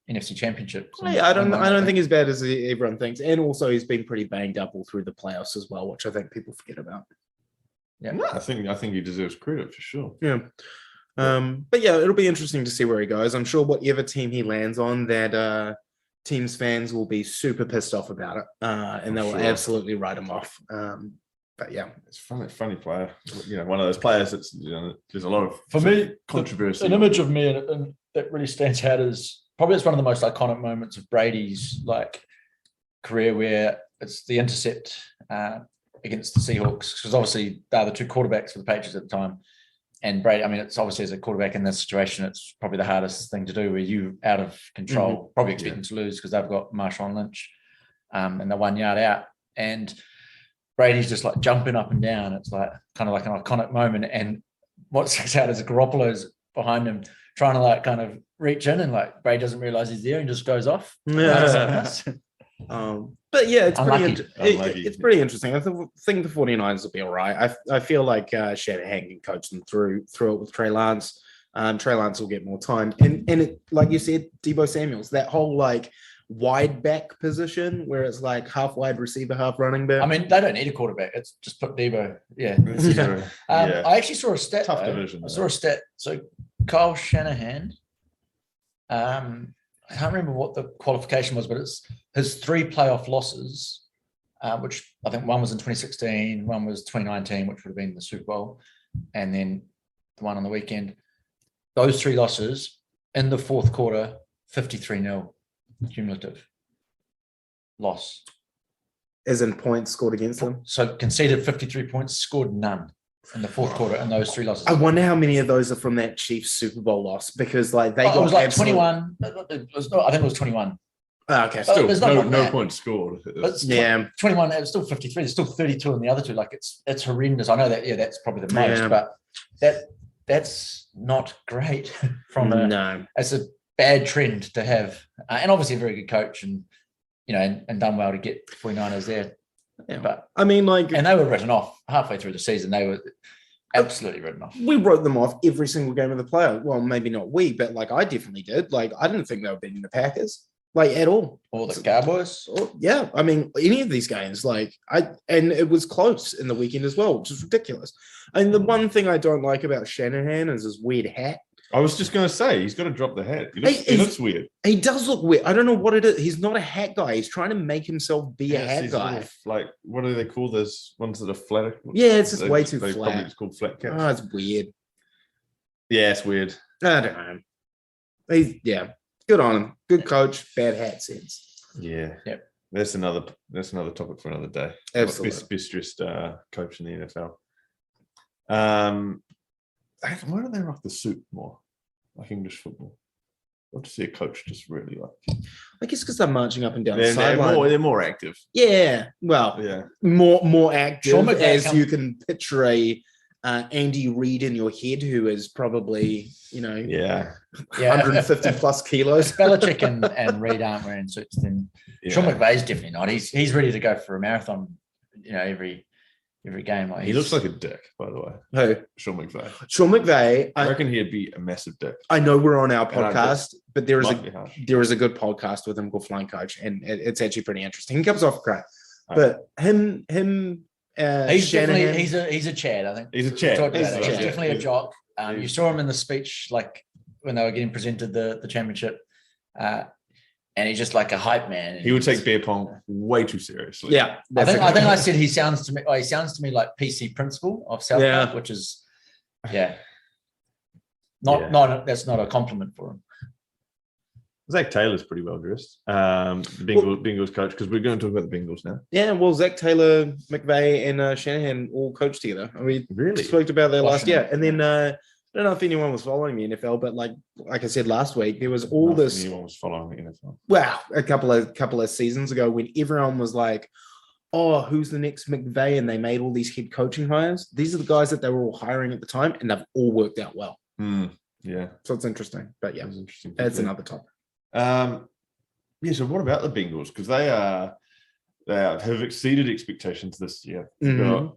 NFC championships. I don't think as bad as everyone thinks, and also he's been pretty banged up all through the playoffs as well, which I think people forget about. Yeah, I think he deserves credit for sure. Yeah. But yeah, it'll be interesting to see where he goes. I'm sure whatever team he lands on, that team's fans will be super pissed off about it, and they will absolutely write him off. But yeah, it's funny player. One of those players that's there's a lot of for me controversy. An image of me and that really stands out is probably it's one of the most iconic moments of Brady's career, where it's the intercept against the Seahawks, because obviously they're the two quarterbacks for the Patriots at the time. And Brady, it's obviously as a quarterback in this situation, it's probably the hardest thing to do, where you out of control, probably expecting to lose because they've got Marshawn Lynch and they're 1 yard out. And Brady's just jumping up and down. It's kind of like an iconic moment. And what sticks out is Garoppolo's behind him trying to kind of reach in, and Brady doesn't realize he's there and just goes off. But yeah, it's Unlucky. it's pretty interesting. I think the 49ers will be all right. I feel like Shanahan can coach them through it with Trey Lance. Trey Lance will get more time. And it, like you said, Deebo Samuels, that whole wide back position where it's half wide receiver, half running back. They don't need a quarterback. It's just put Deebo. Yeah. I actually saw a stat. Tough division. I saw a stat. So Kyle Shanahan, I can't remember what the qualification was, but it's his 3 playoff losses, which I think one was in 2016, one was 2019, which would have been the Super Bowl, and then the one on the weekend. Those 3 losses in the fourth quarter, 53-0 cumulative loss. As in points scored against them? So conceded 53 points, scored none in the fourth quarter in those 3 losses. I wonder how many of those are from that Chiefs Super Bowl loss, because they got it was 21. I think it was 21. Okay, still no points scored. But 21. It was still 53. There's still 32 in the other 2. It's horrendous. I know that. Yeah, that's probably the most, but that's not great. It's a bad trend to have, and obviously a very good coach, and and done well to get 49ers there. Yeah. But and they were written off halfway through the season. They were absolutely written off. We wrote them off every single game of the playoff. Well, maybe not we, but I definitely did. I didn't think they were beating the Packers at all, or the Cowboys. Any of these games. And it was close in the weekend as well, which is ridiculous. And the one thing I don't like about Shanahan is his weird hat. I was just going to say, he's got to drop the hat. He looks weird. He does look weird. I don't know what it is. He's not a hat guy. He's trying to make himself be a hat guy. What do they call those ones that are flat? Yeah, it's just way too flat. Probably just called flat caps. Oh, it's weird. Yeah, it's weird. I don't know. Good on him. Good coach. Bad hat sense. Yeah. Yep. That's another topic for another day. Absolutely. Best dressed coach in the NFL. Why don't they rock the suit more, like English football? I'd love to see a coach just really I guess because they're marching up and down the sideline. They're more active. Yeah. Well, more active, as you can picture Andy Reid in your head, who is probably 150 plus kilos. If Belichick and Reid aren't wearing suits, then Sean McVay's definitely not. He's ready to go for a marathon, every game. He looks like a dick, by the way. Who? Sean McVay. Sean McVay. I reckon he'd be a massive dick. I know we're on our podcast, but there is a good podcast with him called Flying Coach, and it's actually pretty interesting. He comes off great, but him. He's definitely he's a Chad. I think he's a Chad. He's definitely a jock. You saw him in the speech, when they were getting presented the championship. And he's just like a hype man. He would take beer pong way too seriously. Yeah, I think I said he sounds to me like PC Principal of South Park, which is not that's not a compliment for him. Zach Taylor's pretty well dressed. Bengals coach, because we're going to talk about the Bengals now. Yeah, well, Zach Taylor, McVay, and Shanahan all coached together. We really spoke about that last year, and then. I don't know if anyone was following the NFL, but like I said last week, there was anyone was following the NFL. Wow, a couple of seasons ago, when everyone was like, "Oh, who's the next McVay?" and they made all these head coaching hires. These are the guys that they were all hiring at the time, and they've all worked out well. Yeah, so it's interesting. But yeah, that's another topic. So what about the Bengals? Because they have exceeded expectations this year. Mm-hmm.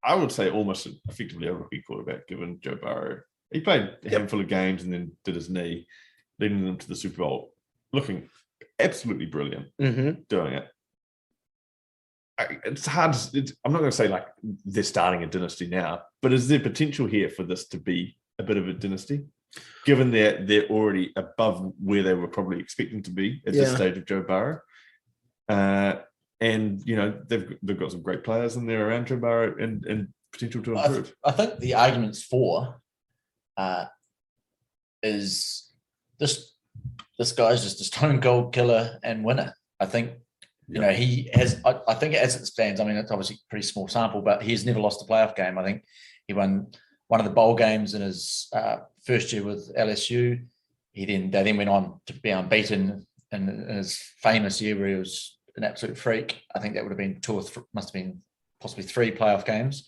I would say almost effectively a rookie quarterback, given Joe Burrow. He played a handful of games and then did his knee, leading them to the Super Bowl, looking absolutely brilliant, doing it. It's hard. I'm not going to say like they're starting a dynasty now, but is there potential here for this to be a bit of a dynasty, given that they're already above where they were probably expecting to be at this stage of Joe Burrow. And they've got some great players in there around Joe Burrow and potential to improve. I think the arguments for is this guy's just a stone cold killer and winner. I think he has. I think as it stands, I mean, it's obviously a pretty small sample, but he's never lost a playoff game. I think he won one of the bowl games in his first year with LSU. They then went on to be unbeaten in his famous year where he was an absolute freak. I think that would have been must have been possibly 3 playoff games,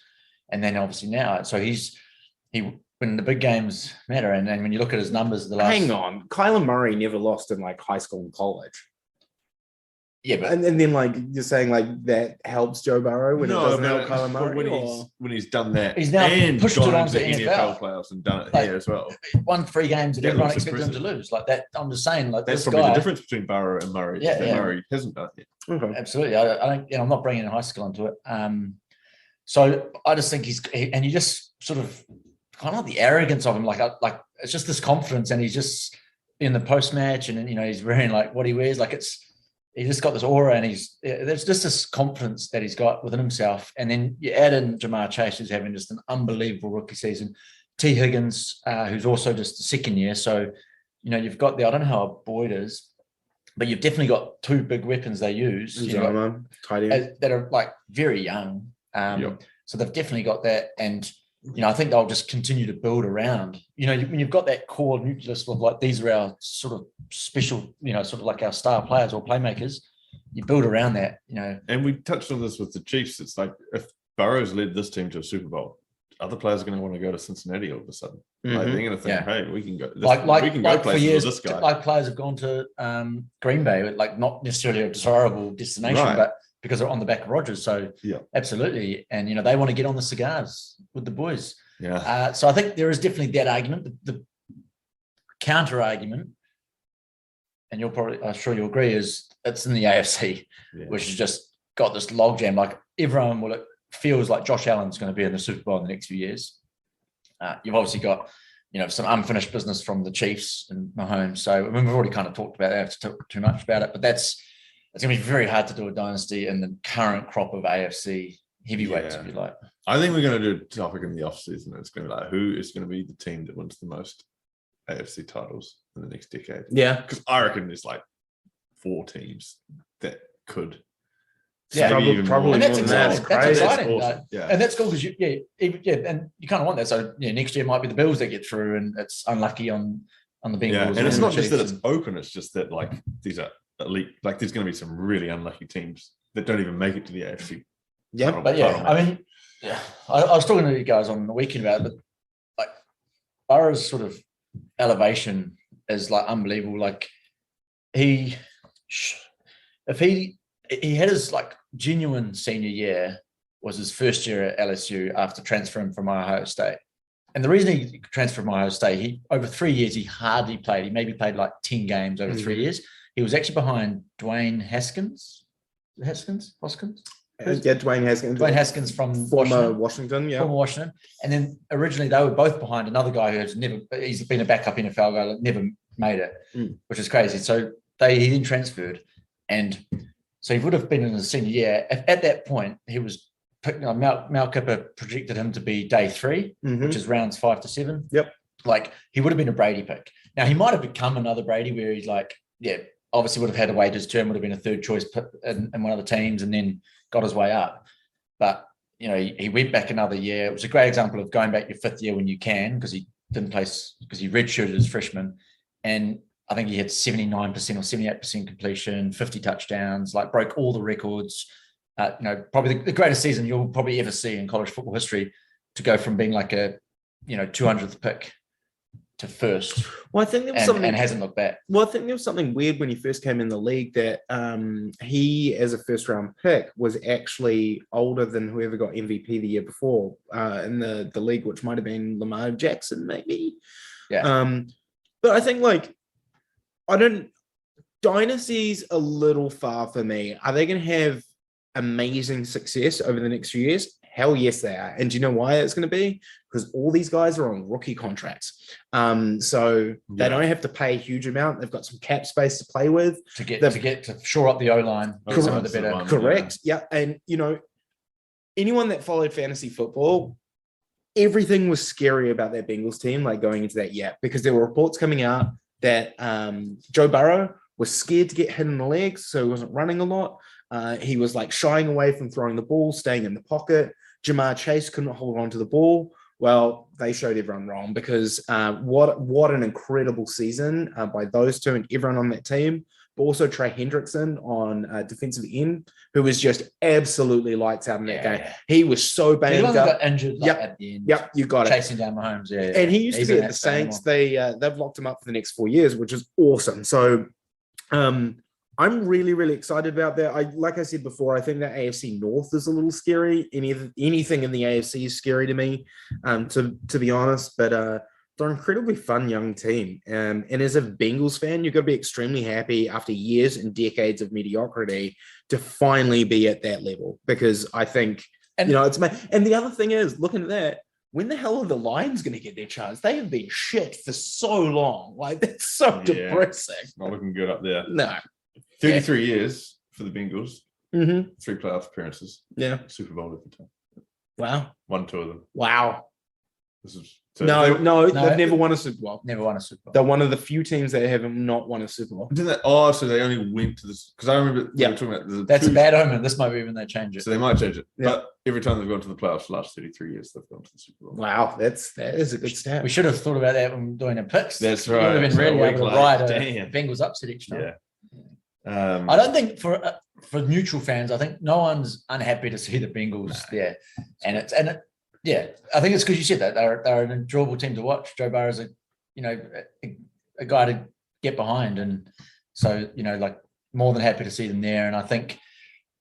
and then obviously now. So when the big games matter, and when you look at his numbers, hang on, Kyler Murray never lost in like high school and college. Yeah, but and then like you're saying like that helps Joe Burrow when it doesn't help Kyler Murray. When he's done that, he's now and pushed it onto the NFL playoffs and done it here as well. Won 3 games that everyone expected him to lose. Like that, I'm just saying. Like that's this probably guy, the difference between Burrow and Murray. Yeah, Murray hasn't done it yet. Okay. Absolutely. I don't. I'm not bringing in high school into it. So I just think and you just sort of kind of like the arrogance of him, like it's just this confidence, and he's just in the post match, and he's wearing like what he wears, like he's just got this aura, and there's just this confidence that he's got within himself. And then you add in Jamar Chase, who's having just an unbelievable rookie season. T. Higgins, who's also just the second year. So, you've got I don't know how Boyd is, but you've definitely got 2 big weapons they use that are like very young. So they've definitely got that. And, I think they'll just continue to build around, when you've got that core nucleus of like, these are our sort of special, sort of like our star players or playmakers, you build around that, And we touched on this with the Chiefs. It's like, if Burrow's led this team to a Super Bowl, other players are going to want to go to Cincinnati all of a sudden. Like they're going to think, hey, we can go. We can go places with this guy. Like players have gone to Green Bay, like not necessarily a desirable destination, but because they're on the back of Rodgers. So absolutely. And, they want to get on the cigars with the boys. Yeah. So I think there is definitely that argument. The counter argument, and I'm sure you'll agree, is it's in the AFC, which has just got this logjam. Like everyone it feels like Josh Allen's going to be in the Super Bowl in the next few years. You've obviously got, some unfinished business from the Chiefs and Mahomes. So we've already kind of talked about that. I have to talk too much about it, but it's going to be very hard to do a dynasty in the current crop of AFC heavyweights, if you like. I think we're going to do a topic in the offseason. It's going to be like, who is going to be the team that wins the most AFC titles in the next decade? Yeah. Because I reckon there's like 4 teams that could. Probably. And that's exciting. That's exciting. Awesome. And that's cool because and you kind of want that. So next year might be the Bills that get through, and it's unlucky on the Bengals. Yeah, and it's not just that it's open; it's just that like these are elite. Like there's going to be some really unlucky teams that don't even make it to the AFC. Yeah, I was talking to you guys on the weekend about it, but like Burrow's sort of elevation is like unbelievable. Like if he had his like genuine senior year was his first year at LSU after transferring from Ohio State. And the reason he transferred from Ohio State, over 3 years, he hardly played. He maybe played like 10 games over 3 years. He was actually behind Dwayne Haskins. Hoskins? Dwayne Haskins. Dwayne Haskins from former Washington. Former Washington. And then originally they were both behind another guy he's been a backup NFL guy that never made it, which is crazy. So he then transferred. And so he would have been in his senior year. At that point, he was Mel Kiper projected him to be day 3, which is rounds 5 to 7. Yep. Like he would have been a Brady pick. Now he might have become another Brady where he's like, obviously would have had to wait his turn, would have been a third choice in one of the teams and then got his way up. But, he went back another year. It was a great example of going back your 5th year when you can, because he didn't play, because he redshirted as freshman. And I think he had 79% or 78% completion, 50 touchdowns, like broke all the records. Probably the greatest season you'll probably ever see in college football history, to go from being like a, 200th pick to first. Well, I think there was something, and hasn't looked back. Well, I think there was something weird when he first came in the league that he, as a first round pick, was actually older than whoever got MVP the year before in the league, which might have been Lamar Jackson, maybe. Yeah. But I think Dynasty's a little far for me. Are they going to have amazing success over the next few years? Hell yes, they are. And do you know why it's going to be? Because all these guys are on rookie contracts. So they don't have to pay a huge amount. They've got some cap space to play with. To shore up the O-line. Correct. Yeah. And, anyone that followed fantasy football, everything was scary about that Bengals team, like going into that year, because there were reports coming out that Joe Burrow was scared to get hit in the legs, so he wasn't running a lot. He was like shying away from throwing the ball, staying in the pocket. Jamar Chase couldn't hold on to the ball. Well, they showed everyone wrong, because what an incredible season by those two and everyone on that team, but also Trey Hendrickson on defensive end, who was just absolutely lights out in that game. He was so banged up. Got injured at the end. Yep, you got chasing down Mahomes. Yeah, and he used to be at the Saints. They've locked him up for the next 4 years, which is awesome. So I'm really, really excited about that. Like I said before, I think that AFC North is a little scary. Anything in the AFC is scary to me, to be honest. But they're an incredibly fun young team. And as a Bengals fan, you've got to be extremely happy after years and decades of mediocrity to finally be at that level. Because I think, and the other thing is, looking at that, when the hell are the Lions going to get their chance? They have been shit for so long. Like, that's so depressing. It's not looking good up there. No. 33 years for the Bengals. 3 playoff appearances. Yeah. Super Bowl at the time. Wow. Won 2 of them. Wow. This is No, they've never won a Super Bowl. Never won a Super Bowl. They're one of the few teams that have not won a Super Bowl. So they only went to this, because I remember we were talking about that's a bad omen. This might be when they change it. So they might change it. Yeah. But every time they've gone to the playoffs the last 33 years, they've gone to the Super Bowl. Wow, that is a good stat. We should have thought about that when doing a picks. That's right. We would have been really able to ride a Bengals upset each time. Yeah. I don't think for neutral fans, I think no one's unhappy to see the Bengals there, and I think it's because you said that they're an enjoyable team to watch. Joe Burrow is a guy to get behind, and so like more than happy to see them there. And I think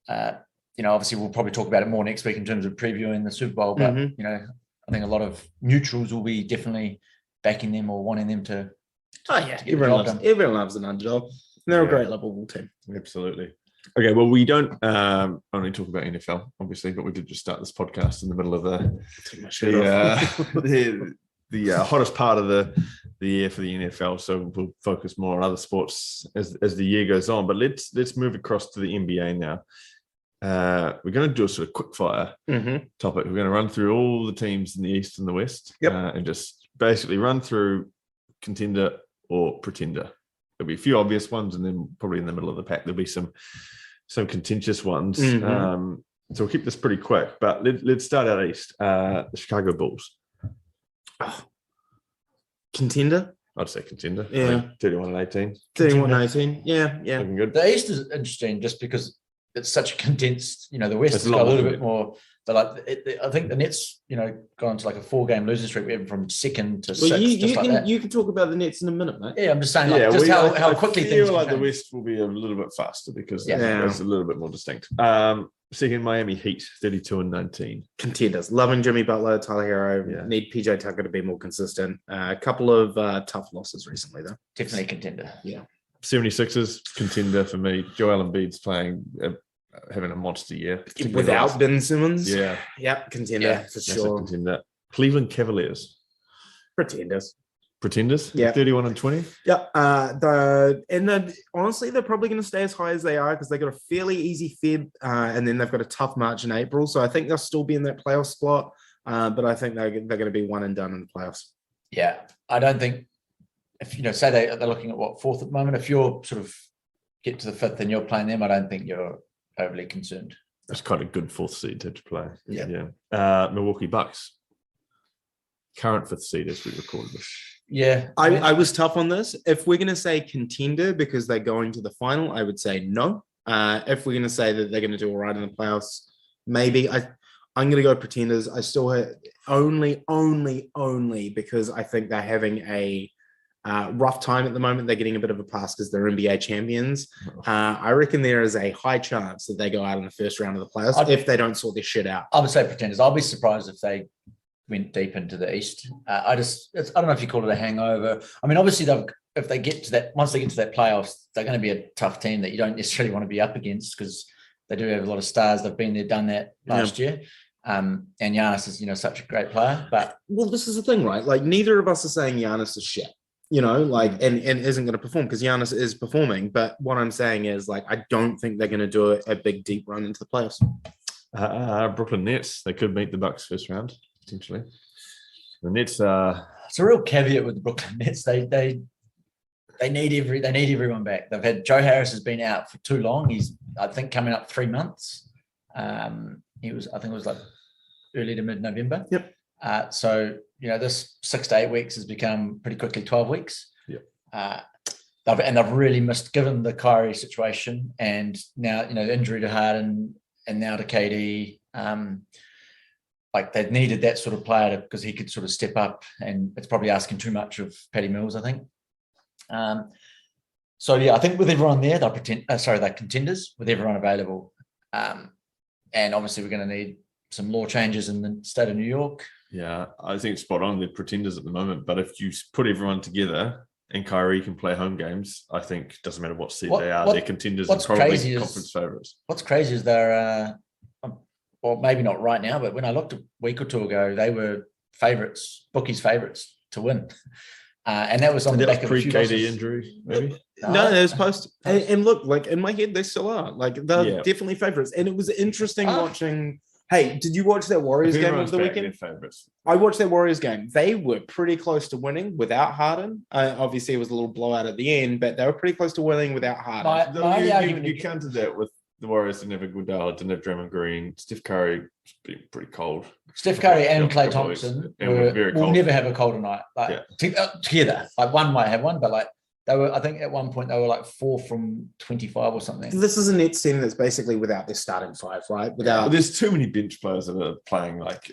obviously we'll probably talk about it more next week in terms of previewing the Super Bowl, but I think a lot of neutrals will be definitely backing them or wanting them to. Oh yeah, everyone loves an underdog. They're a great lovable team. Absolutely. Okay, well, we don't only talk about NFL, obviously, but we did just start this podcast in the middle of the hottest part of the year for the NFL. So we'll focus more on other sports as the year goes on. But let's move across to the NBA now. We're going to do a sort of quickfire topic. We're going to run through all the teams in the East and the West, and just basically run through contender or pretender. There'll be a few obvious ones, and then probably in the middle of the pack there'll be some contentious ones. So we'll keep this pretty quick. But let's start out east. The Chicago Bulls. Contender? I'd say contender. Yeah. 31-18. 31-18. Yeah. Looking good. The East is interesting just because it's such a condensed. The West has got a little bit more. But I think the Nets, gone to like a 4-game losing streak. We went from second to sixth. You can talk about the Nets in a minute, mate. Yeah, I'm just saying, how quickly things. I feel like the West will be a little bit faster because it's a little bit more distinct. Second, Miami Heat, 32-19. Contenders. Loving Jimmy Butler, Tyler Hero. Yeah. Need PJ Tucker to be more consistent. A couple of tough losses recently, though. Definitely a contender. Yeah. 76ers, contender for me. Joel Embiid's playing. Having a monster year without Ben Simmons. Yeah, contender for sure. Contender. Cleveland Cavaliers, pretenders. Yeah, 31-20. Yeah, honestly, they're probably going to stay as high as they are because they got a fairly easy Feb, and then they've got a tough March and April. So I think they'll still be in that playoff spot, but I think they're going to be one and done in the playoffs. Yeah, I don't think if say they're looking at fourth at the moment. If you're sort of get to the fifth and you're playing them, I don't think you're overly concerned. That's quite a good fourth seed to play. Yeah. Milwaukee Bucks, current fifth seed as we recorded this. Yeah. I was tough on this. If we're going to say contender because they're going to the final, I would say no. If we're going to say that they're going to do all right in the playoffs, maybe. I'm going to go pretenders. I still have only because I think they're having a rough time at the moment. They're getting a bit of a pass because they're NBA champions. I reckon there is a high chance that they go out in the first round of the playoffs if they don't sort their shit out. I would say pretenders. I'll be surprised if they went deep into the East. I don't know if you call it a hangover. I mean, obviously if they get to that, once they get to that playoffs, they're going to be a tough team that you don't necessarily want to be up against because they do have a lot of stars. They've been there, done that last year. And Giannis is, such a great player. But well, this is the thing, right? Like neither of us are saying Giannis is shit, and isn't going to perform because Giannis is performing. But what I'm saying is like I don't think they're going to do a big deep run into the playoffs. Brooklyn Nets, they could meet the Bucks first round potentially. The Nets it's a real caveat with the Brooklyn Nets. They need everyone back. They've had Joe Harris has been out for too long. He's I think coming up 3 months. I think it was like early to mid-November. Yep. So this 6 to 8 weeks has become pretty quickly 12 weeks. Yep. They've really missed, given the Kyrie situation, and now the injury to Harden, and now to KD. Like they needed that sort of player because he could sort of step up, and it's probably asking too much of Patty Mills, I think. So yeah, I think with everyone there, they're contenders with everyone available. And obviously we're going to need some law changes in the state of New York. Yeah, I think it's spot on. They're pretenders at the moment, but if you put everyone together and Kyrie can play home games, I think it doesn't matter what seed they are, they're contenders and probably conference favourites. What's crazy is they're, well, maybe not right now, but when I looked a week or two ago, they were bookies' favourites to win. And that was on the back of pre-KD injury, maybe? No, it was post. And look, like in my head, they still are. Like they're definitely favourites. And it was interesting watching. Hey, did you watch that Warriors game of the weekend? I watched that Warriors game. They were pretty close to winning without Harden. Obviously, it was a little blowout at the end, but they were pretty close to winning without Harden. You countered that with the Warriors didn't have Iguodala, didn't have Draymond Green. Steph Curry was being pretty cold. Steph Curry and Klay Thompson will never have a colder night. Together. Like one might have one, but like they were, I think at one point they were like 4 from 25 or something. This is a Nets team that's basically without their starting five, right? There's too many bench players that are playing like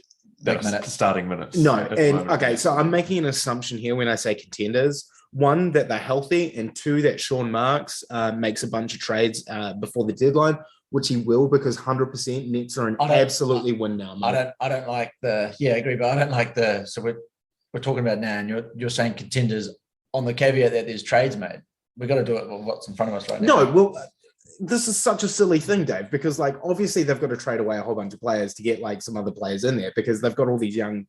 starting minutes. No, and okay, so I'm making an assumption here when I say contenders. One, that they're healthy, and two, that Sean Marks makes a bunch of trades before the deadline, which he will because 100% Nets are an absolutely win now. Mate. I don't like I agree, but I don't like so we're talking about now, and you're saying contenders on the caveat that there's trades made. We've got to do it with what's in front of us right now. No, well, this is such a silly thing, Dave, because like obviously they've got to trade away a whole bunch of players to get like some other players in there because they've got all these young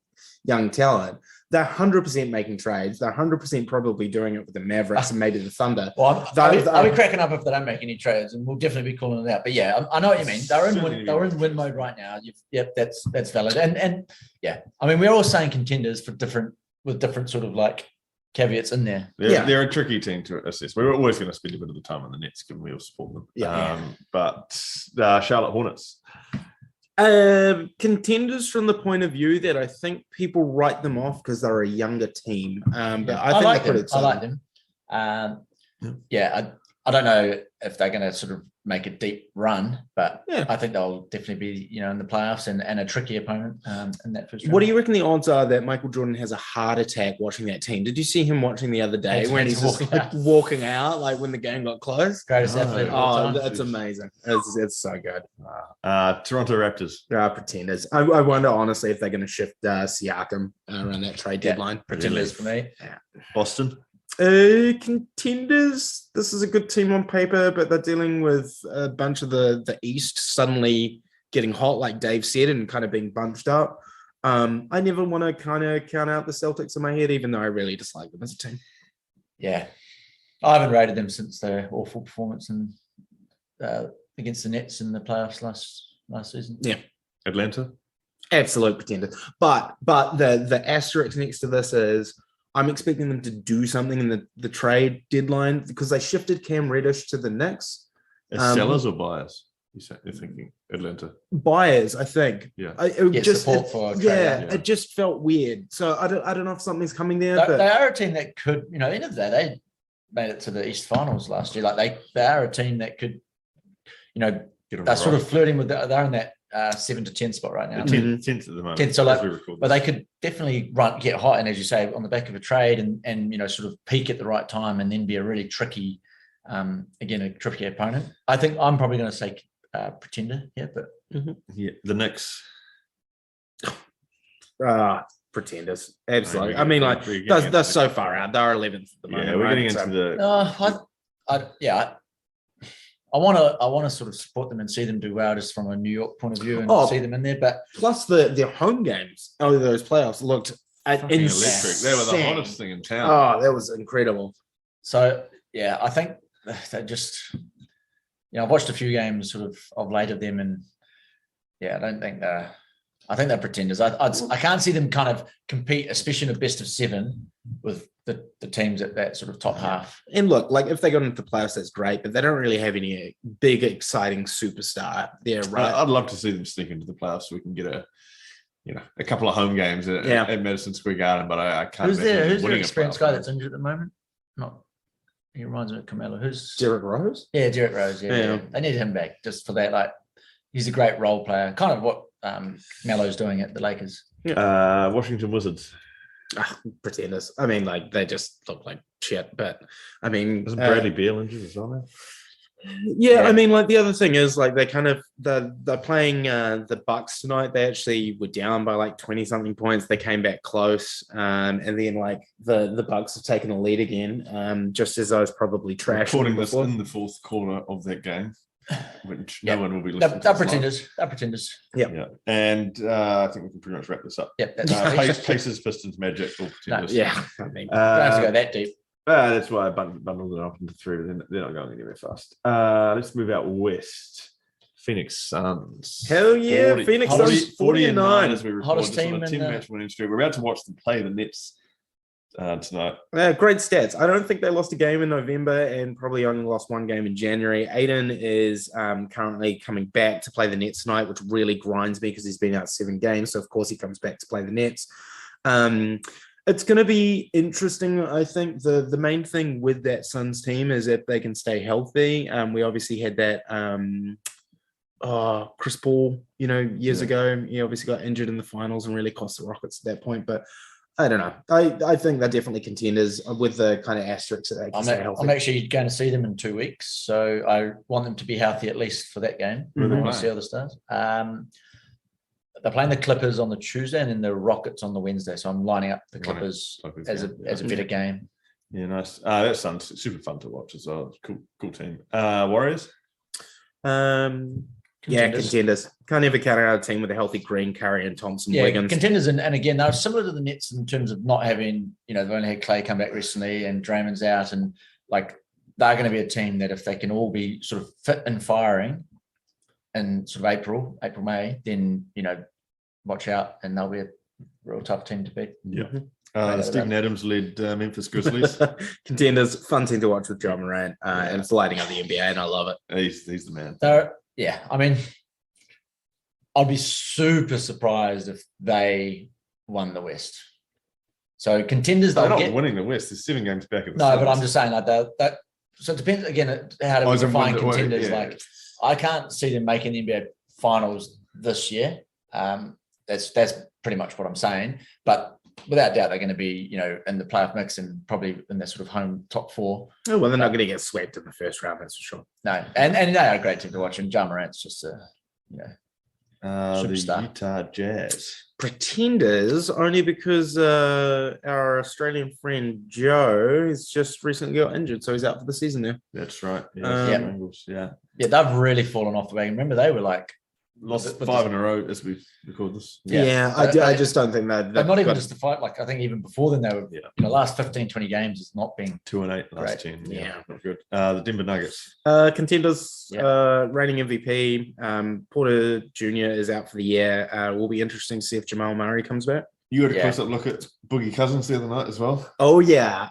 talent. They're 100% making trades. They're 100% probably doing it with the Mavericks and maybe the Thunder. Well, I'll be cracking up if they don't make any trades, and we'll definitely be calling it out. But yeah, I know what you mean. They're in win mode right now. That's valid. And yeah, I mean we're all saying contenders with different sort of like caveats in there. They're a tricky team to assess. We're always going to spend a bit of the time on the Nets, given we all support them. But Charlotte Hornets. Contenders from the point of view that I think people write them off because they're a younger team. But I like them. I don't know if they're going to sort of make a deep run, but I think they'll definitely be, in the playoffs and a tricky opponent in that first round. What do you reckon the odds are that Michael Jordan has a heart attack watching that team? Did you see him watching the other day when he's just walking out, like when the game got close? Greatest athlete. That's amazing. It's so good. Toronto Raptors. Pretenders. I wonder honestly if they're going to shift Siakam around that trade deadline. Pretenders for me. Yeah. Boston. Contenders. This is a good team on paper, but they're dealing with a bunch of the East suddenly getting hot, like Dave said, and kind of being bunched up. I never want to kind of count out the Celtics in my head, even though I really dislike them as a team. Yeah, I haven't rated them since their awful performance against the Nets in the playoffs last season. Yeah, Atlanta, absolute pretender. But the asterisk next to this is, I'm expecting them to do something in the trade deadline because they shifted Cam Reddish to the Knicks. As sellers or buyers? You're thinking Atlanta? Buyers, I think. Yeah. It just felt weird. So I don't know if something's coming there. But they are a team that could, at the end of the day, they made it to the East Finals last year. Like they are a team that could, they're sort of flirting with. They're in that 7 to 10 spot right now. 10th at the moment. 10th, so but they could definitely get hot, and as you say, on the back of a trade, and sort of peak at the right time, and then be a really tricky, a tricky opponent. I think I'm probably going to say pretender. Yeah, but the Knicks. Pretenders, absolutely. I mean, like they're so far out. They're 11th at the moment. Yeah, we're getting into the. I want to sort of support them and see them do well just from a New York point of view and see them in there. But plus their home games over those playoffs looked fucking electric. They were the hottest thing in town. Oh, that was incredible. So yeah, I think they just, I've watched a few games sort of late of them, and I don't think I think they're pretenders. I can't see them kind of compete, especially in a best of 7 with the teams at that sort of top half. And look, like if they got into the playoffs, that's great, but they don't really have any big, exciting superstar there, right? I'd love to see them sneak into the playoffs so we can get a couple of home games at Madison Square Garden, but I can't. Who's their experienced guy that's injured at the moment? He reminds me of Carmelo. Who's Derrick Rose? Yeah, Derrick Rose. Yeah. They need him back just for that. Like, he's a great role player, kind of what Melo's doing at the Lakers. Washington Wizards. Pretenders. I mean, like, they just look like shit, but I mean, isn't Bradley Beal injured as well? Yeah, I mean, like, the other thing is, like, they're playing the Bucks tonight. They actually were down by like 20 something points. They came back close, and then like the Bucks have taken a lead again. Just as I was probably trashing. Recording this in the fourth quarter of that game, which no one will be listening. They're pretenders. They're pretenders. Yeah, and I think we can pretty much wrap this up. Yep, that's Pacers, Pistons, Magic, all pretenders. I mean, don't have to go that deep. That's why I bundled it up into 3, but they're not going anywhere fast. Let's move out west. Phoenix Suns. Hell yeah, Phoenix Suns 49 as we record. Hottest team on a 10-match winning streak. We're about to watch them play the Nets tonight. Great stats. I don't think they lost a game in November and probably only lost one game in January. Aiden is currently coming back to play the Nets tonight, which really grinds me because he's been out 7 games. So, of course, he comes back to play the Nets. It's going to be interesting. I think the main thing with that Suns team is that they can stay healthy. We obviously had that Chris Paul, years ago. He obviously got injured in the finals and really cost the Rockets at that point. But I don't know. I think they're definitely contenders with the kind of asterisks that they can stay healthy. I'm actually going to see them in 2 weeks, so I want them to be healthy at least for that game. I want to see how the stars. They're playing the Clippers on the Tuesday and then the Rockets on the Wednesday. So I'm lining up the Clippers as a better game. Yeah, nice. That sounds super fun to watch as well. Cool team. Warriors? Contenders. Can't ever count out a team with a healthy Green, Curry, and Thompson. Wiggins. Contenders. And again, they're similar to the Nets in terms of not having, they've only had Clay come back recently and Draymond's out. And like, they're going to be a team that if they can all be sort of fit and firing in sort of April, May, then, watch out, and they'll be a real tough team to beat. Yeah. Steven Adams led Memphis Grizzlies. Contenders, fun team to watch with John Morant, and it's lighting up the NBA, and I love it. He's the man. I mean, I'd be super surprised if they won the West. So contenders, they're not winning the West. They're 7 games back at the But I'm just saying like that. So it depends again how do we define contenders? Like, I can't see them making the NBA Finals this year. That's pretty much what I'm saying. But without doubt, they're going to be, in the playoff mix and probably in their sort of home top 4. Oh, well, they're not going to get swept in the first round, that's for sure. No, and they are a great team to watch. And Ja Morant's just a, superstar. The Utah Jazz. Pretenders, only because our Australian friend Joe has just recently got injured, so he's out for the season now. That's right. Bengals, yeah, they've really fallen off the wagon. Remember, they were like, lost 5 in a row as we record this. I just don't think that. Not even just the fight. Like, I think even before then, they were, last 15, 20 games has not been 2-8 last 10. Yeah, not good. The Denver Nuggets. Contenders, reigning MVP. Porter Jr. is out for the year. Will be interesting to see if Jamal Murray comes back. You had a close-up look at Boogie Cousins the other night as well. Oh, yeah.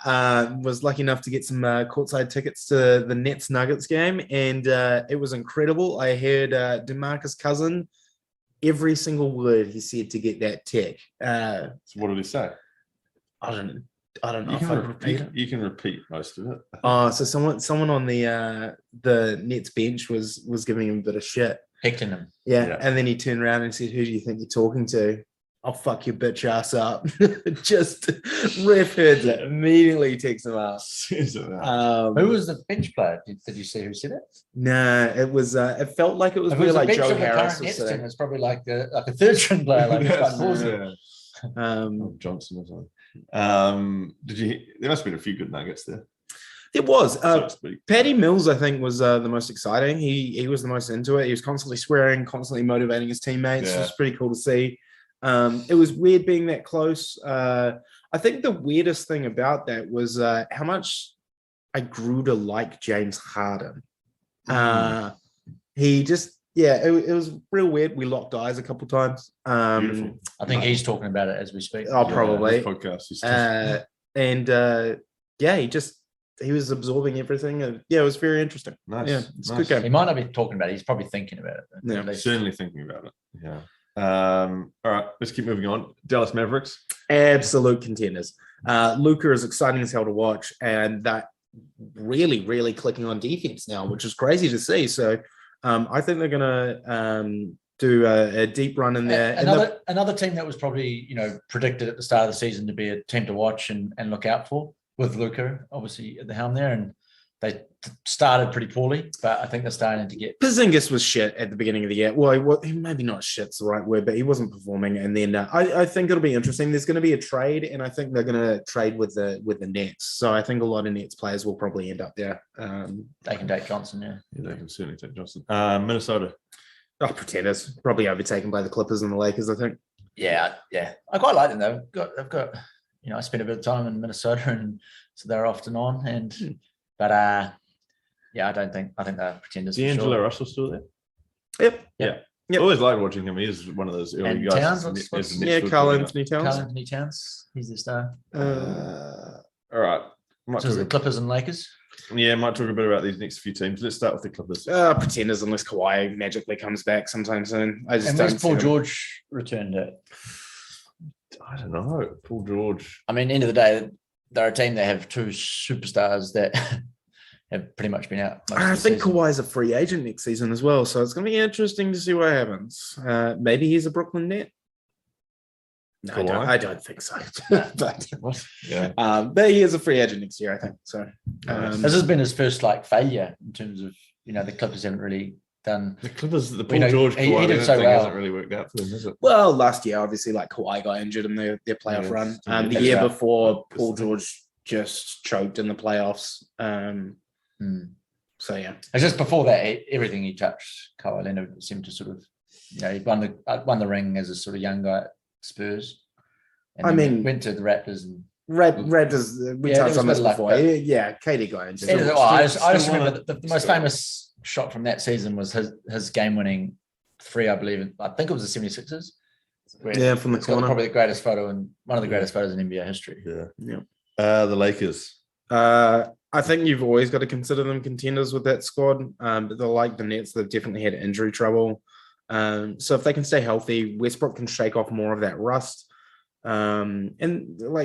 Was lucky enough to get some courtside tickets to the Nets Nuggets game, and it was incredible. I heard DeMarcus Cousins, every single word he said to get that tick. So what did he say? I don't know. You can repeat most of it. So someone on the Nets bench was giving him a bit of shit. Heckling him. Yeah, and then he turned around and said, "Who do you think you're talking to? I'll fuck your bitch ass up." Just Ref heard it, immediately takes him out. Who was the bench player? Did you see who said it? No, it was. It felt like it was really like Joe Harris. It's probably like a third string player, like Johnson or something. There must have been a few good nuggets there. It was. so to speak. Patty Mills, I think, was the most exciting. He was the most into it. He was constantly swearing, constantly motivating his teammates. Yeah. It was pretty cool to see. It was weird being that close. I think the weirdest thing about that was how much I grew to like James Harden. He just, it was real weird. We locked eyes a couple times. Beautiful. I think he's talking about it as we speak. Oh, probably. This podcast is just, He was absorbing everything. It was very interesting. nice. Yeah, it's a nice. good game. He might not be talking about it. He's probably thinking about it. Yeah. At least. Certainly thinking about it. Yeah. All right, let's keep moving on. Dallas Mavericks. Absolute contenders. Luka is exciting as hell to watch, and that really, really clicking on defense now, which is crazy to see. So I think they're going to do a deep run in there. Another team that was probably, predicted at the start of the season to be a team to watch and look out for, with Luka obviously at the helm there, and they started pretty poorly, but I think they're starting to get. Porzingis was shit at the beginning of the year. Well, maybe not shit's the right word, but he wasn't performing. And then I think it'll be interesting. There's going to be a trade, and I think they're going to trade with the Nets. So I think a lot of Nets players will probably end up there. They can take Johnson, Yeah, they can certainly take Johnson. Minnesota. Pretenders, probably overtaken by the Clippers and the Lakers, I think. Yeah. I quite like them though. They've got. I spent a bit of time in Minnesota, and so they're often on. But I think they're pretenders. D'Angelo Russell still there? Yep. I always liked watching him. He's one of those early And guys. Towns, Carl Anthony Towns. Carl Anthony Towns. He's the star. All right. So is it Clippers and Lakers? Yeah, might talk a bit about these next few teams. Let's start with the Clippers. Pretenders, unless Kawhi magically comes back sometime soon. I just and don't where's Paul George returned at? I don't know. Paul George. I mean, end of the day, they're a team that have two superstars that have pretty much been out. I think Kawhi's a free agent next season as well, so it's going to be interesting to see what happens. Maybe he's a Brooklyn Net. No, I don't think so. But he is a free agent next year, I think. So this has been his first failure in terms of the Clippers haven't really done the Clippers. The Paul George he did so thing well. hasn't really worked out for them, has it? Well, last year obviously Kawhi got injured in their playoff run. The year before, Paul George just choked in the playoffs. So yeah, it's just before that, everything he touched, Kawhi Leonard seemed to sort of he won the ring as a sort of young guy at Spurs. And went to the Raptors and Raptors. We touched on this before. KD got injured. I just remember the most famous shot from that season was his game-winning three, I believe. I think it was the 76ers. From the corner. Probably the greatest photo and one of the greatest photos in NBA history. Yeah. The Lakers. I think you've always got to consider them contenders with that squad. But they're like the Nets. They've definitely had injury trouble. So if they can stay healthy, Westbrook can shake off more of that rust. And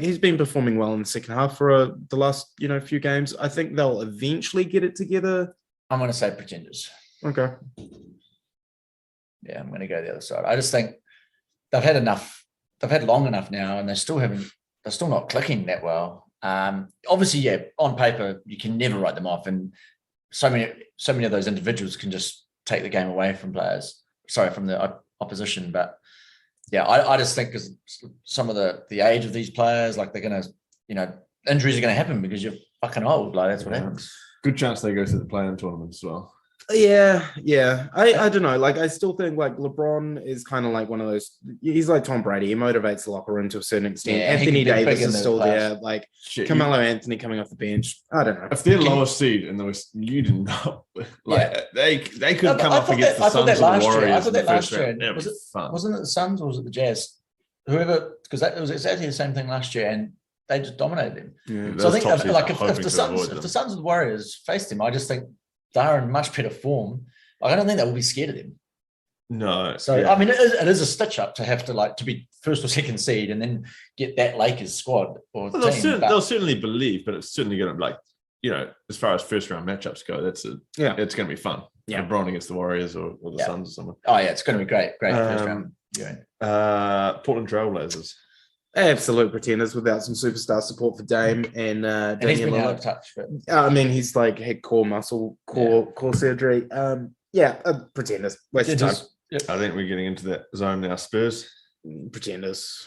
he's been performing well in the second half for the last few games. I think they'll eventually get it together. I'm going to say pretenders. Okay. Yeah, I'm going to go the other side. I just think they've had enough. They've had long enough now, and they're still not clicking that well. Obviously, on paper you can never write them off, and so many of those individuals can just take the game away from from the opposition. But I just think because some of the age of these players, they're going to, injuries are going to happen because you're fucking old. That's what happens. Good chance they go to the play-in tournament as well. Yeah. I don't know. I still think LeBron is kind of one of those. He's like Tom Brady. He motivates the locker room to a certain extent. Anthony Davis is still there. Carmelo Anthony coming off the bench. I don't know. If they're lowest seed in the West, you do not they could come up against the Suns or the Warriors. I thought that last year. Wasn't it the Suns or was it the Jazz? Whoever, because it was exactly the same thing last year, and they just dominated him. Yeah, so I think if the Suns and the Warriors faced him, I just think they're in much better form. I don't think they will be scared of him. No. So I mean, it is a stitch up to have to be first or second seed and then get that Lakers squad or team. They'll certainly believe, but it's certainly going to as far as first round matchups go, it's going to be fun. Yeah, LeBron against the Warriors or the Suns or someone. Oh yeah, it's going to be great first round. Portland Trailblazers. Absolute pretenders without some superstar support for Dame and he's been out of touch. I mean, he's had core surgery. Pretenders. Waste of time. Yep. I think we're getting into that zone now. Spurs. Pretenders.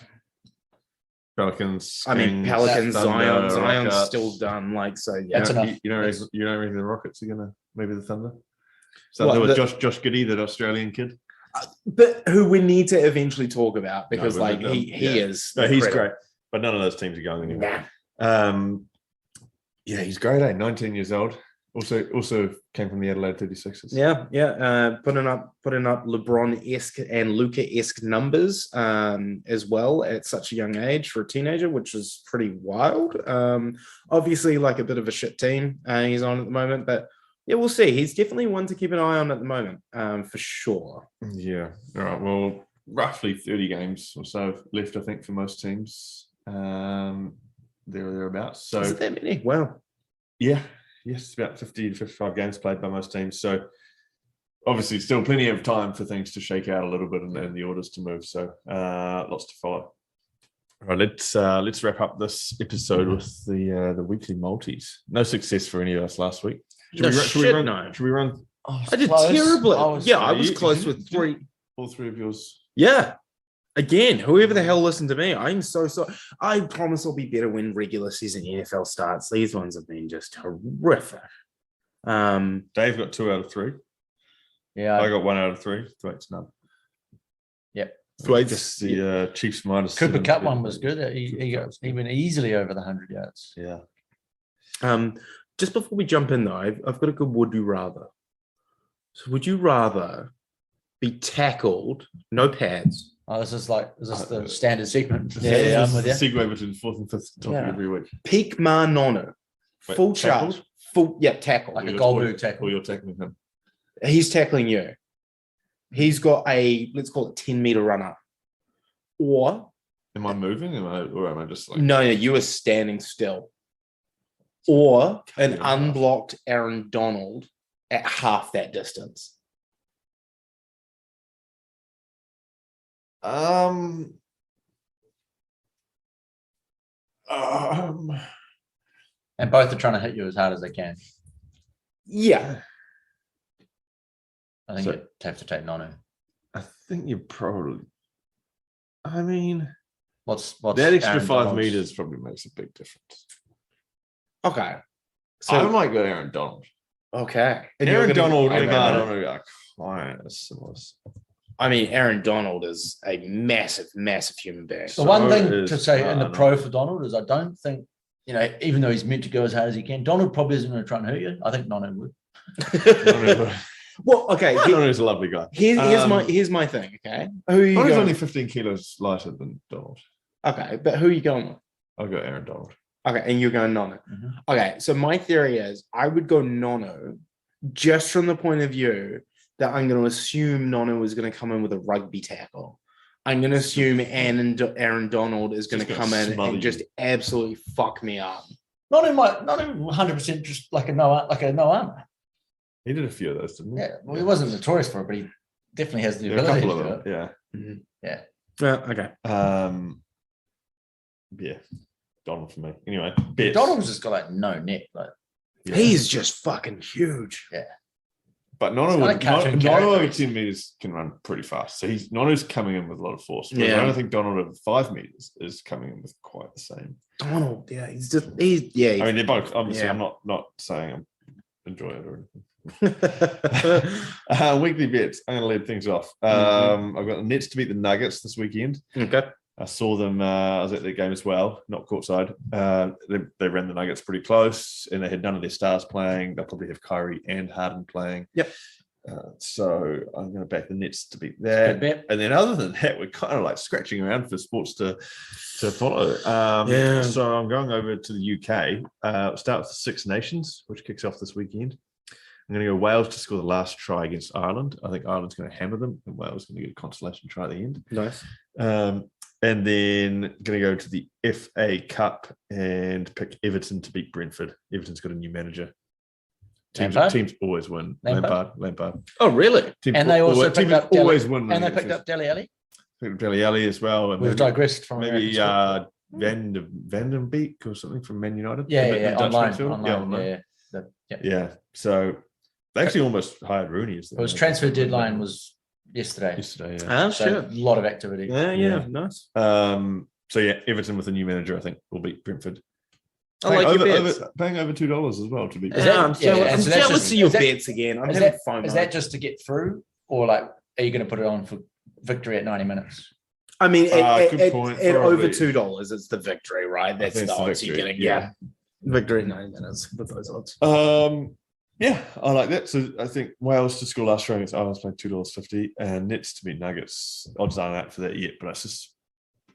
Pelicans. I mean, Kings, Pelicans, Thunder, Zion's Rockets. still done. Like, so yeah. That's enough. You don't reckon the Rockets are gonna maybe the Thunder? So What, there was the- Josh Giddey, that Australian kid. But who we need to eventually talk about because No, but, he yeah. is. No, he's incredible. great, but none of those teams are going anywhere. Nah. Yeah, he's great. 19 years old. Also came from the Adelaide 36ers. Yeah. Putting up LeBron-esque and Luka-esque numbers as well at such a young age for a teenager, which is pretty wild. Obviously, like a bit of a shit team he's on at the moment, but yeah, we'll see. He's definitely one to keep an eye on at the moment, for sure. Yeah. All right. Well, roughly 30 games or so left, I think, for most teams. Thereabouts. So Is it that many? Wow. yeah. Yes, about 50 to 55 games played by most teams. So obviously still plenty of time for things to shake out a little bit and the orders to move. So lots to follow. All right, let's wrap up this episode with the weekly multis. No success for any of us last week. Should we run? Oh, I did close. terribly. I was You- close you- with 3. All three of yours. Yeah. Again, whoever the hell listened to me, I'm so sorry. I promise I'll be better when regular season NFL starts. These ones have been just horrific. Dave got 2 out of 3. Yeah. I got 1 out of 3. Thwaite's none. Yep. Thwaite just the Chiefs minus. Cooper 7. Cup one was good. He went easily over the 100 yards. Yeah. Just before we jump in though, I've got a good would you rather. So would you rather be tackled, no pads? Oh, is this the standard segment? Yeah, I'm with you. segue between 4th and 5th topic Yeah. every week. Peak Nono, Wait, full tackled? charge, full tackle. Like a Or goal you're- move tackle. Or you're tackling him. He's tackling you. He's got a, let's call it 10-meter run up. Or Am I moving? Or am I just like no, you are standing still. Or an Yeah. unblocked Aaron Donald at half that distance. Um, And both are trying to hit you as hard as they can. Yeah. I think So- you'd have to take Nono. I think you probably. I mean, What's that extra Aaron 5 Donald's- meters probably makes a big difference. Okay. So I So might go Aaron Donald. okay. And you're Aaron gonna- Donald okay. and Donald are kind of similar. I mean, Aaron Donald is a massive, massive human being. The one thing is to say in the Donald. pro for Donald is I don't think, even though he's meant to go as hard as he can, Donald probably isn't going to try and hurt you. I think Nono would. Well, okay. Donald's a lovely guy. Here's my thing. Okay, who are you Donald's going? only 15 kilos lighter than Donald. Okay, but who are you going with? I'll go Aaron Donald. Okay, and you're going Nono. Mhm. Okay, so my theory is I would go Nono just from the point of view that I'm going to assume Nono is going to come in with a rugby tackle. I'm going to assume Aaron Donald is going to Just gonna come in smother and you. just absolutely fuck me up. Nono 100% just like a no armor. He did a few of those, didn't he? Yeah, well, he wasn't notorious for it, but he definitely has the Yeah, a ability couple to of do them. it. Yeah. Well, okay. Yeah. Donald for me. Anyway, bets. Donald's just got like no neck. Like, Yeah. He's just fucking huge. But Nono, It's like cartoon Nono over characters. 10 meters can run pretty fast. So Nono's coming in with a lot of force. Yeah. I don't think Donald over 5 meters is coming in with quite the same. Donald, yeah, he's. I mean, they're both, obviously, Yeah. I'm not saying I enjoy it or anything. okay. Weekly bets. I'm going to lead things off. I've got the Nets to beat the Nuggets this weekend. I saw them. I was at their game as well, not courtside. They ran the Nuggets pretty close, and they had none of their stars playing. They'll probably have Kyrie and Harden playing. Yep. So I'm going to back the Nets to beat good that. bet. And then other than that, we're kind of like scratching around for sports to follow. Yeah. So I'm going over to the UK. Start with the Six Nations, which kicks off this weekend. I'm going to go Wales to score the last try against Ireland. I think Ireland's going to hammer them, and Wales is going to get a consolation try at the end. Nice. And then going to go to the FA Cup and pick Everton to beat Brentford. Everton's got a new manager. Teams always win. Lampard. Oh, really? And they also picked up always win. And they picked up Dele Alli. Dele Alli as well. And We've digressed from maybe American sport. Van den Beek or something from Man United. Yeah, The Dutch online. midfielder. Yeah. Yeah. So they actually almost hired Rooney. It It was transfer deadline was yesterday. Yeah. Ah, So sure. a lot of activity. Yeah, Yeah. nice. So yeah, Everton with a new manager, I think, will beat Brentford. I like your bets. Paying over $2 as well to be. I'm jealous of your bets again. I'm having FOMO. Is that just to get through, or like are you going to put it on for victory at 90 minutes? I mean, good point. At over $2, it's the victory, right? That's the odds you're getting. Yeah. Victory at 90 minutes with those odds. Yeah, I like that. So I think Wales to score last round against Ireland's playing $2.50, and Nets to beat Nuggets. Odds aren't out for that yet, but it's just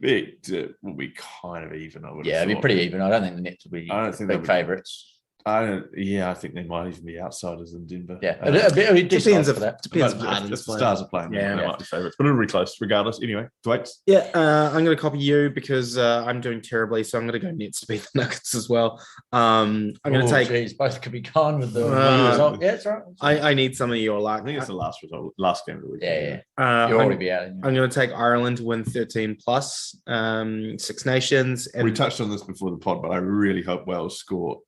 it will be kind of even. It'd be pretty even. I don't think the Nets will be big favourites. I think they might even be outsiders in Denver. Yeah, it depends if the Stars are playing. They might be favourites, but it'll be close regardless. Anyway, Dwight. Yeah, I'm going to copy you because I'm doing terribly, so I'm going to go Nets to beat the Nuggets as well. I'm going to take. Geez, both could be gone with the result. Yeah, it's right. I need some of your luck. I think it's the last game of the week. Yeah. You'll already be out. I'm going to take Ireland to win 13 plus Six Nations. And we touched on this before the pod, but I really hope Wales score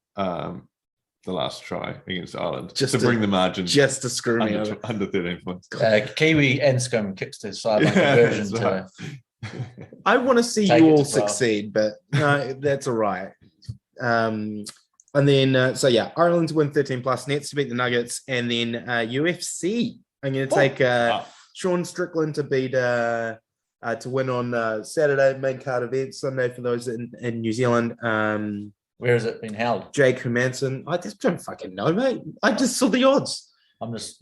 the last try against Ireland just to bring the margin just to screw me over. Under 13 points. Kiwi Enscombe kicks to sideline conversion to. I want to see you all succeed, but no, that's all right. And then Ireland to win 13 plus, Nets to beat the Nuggets, and then UFC. I'm going to take Sean Strickland to beat to win on Saturday main card event, Sunday for those in New Zealand. Where has it been held? Jake Hermanson. I just don't fucking know, mate. I just saw the odds. I'm just,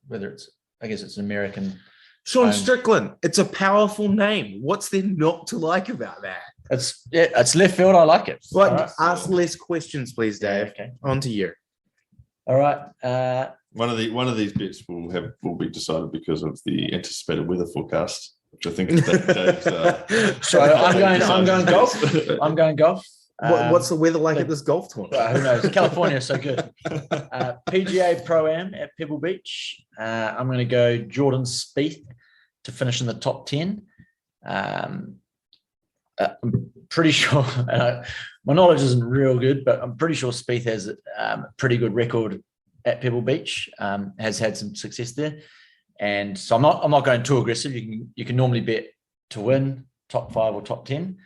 whether I guess it's an American. Sean Strickland. It's a powerful name. What's there not to like about that? It's left field. I like it. But ask less questions, please, Dave. Yeah, okay. On to you. All right. One of these bets will be decided because of the anticipated weather forecast, which I think is Dave's. So I'm going golf. I'm going golf. What's the weather like at this golf tournament? Who knows? California is so good. PGA Pro-Am at Pebble Beach. I'm going to go Jordan Spieth to finish in the top 10. I'm pretty sure, my knowledge isn't real good, but I'm pretty sure Spieth has a pretty good record at Pebble Beach, has had some success there. And so I'm not going too aggressive. You can normally bet to win top 5 or top 10.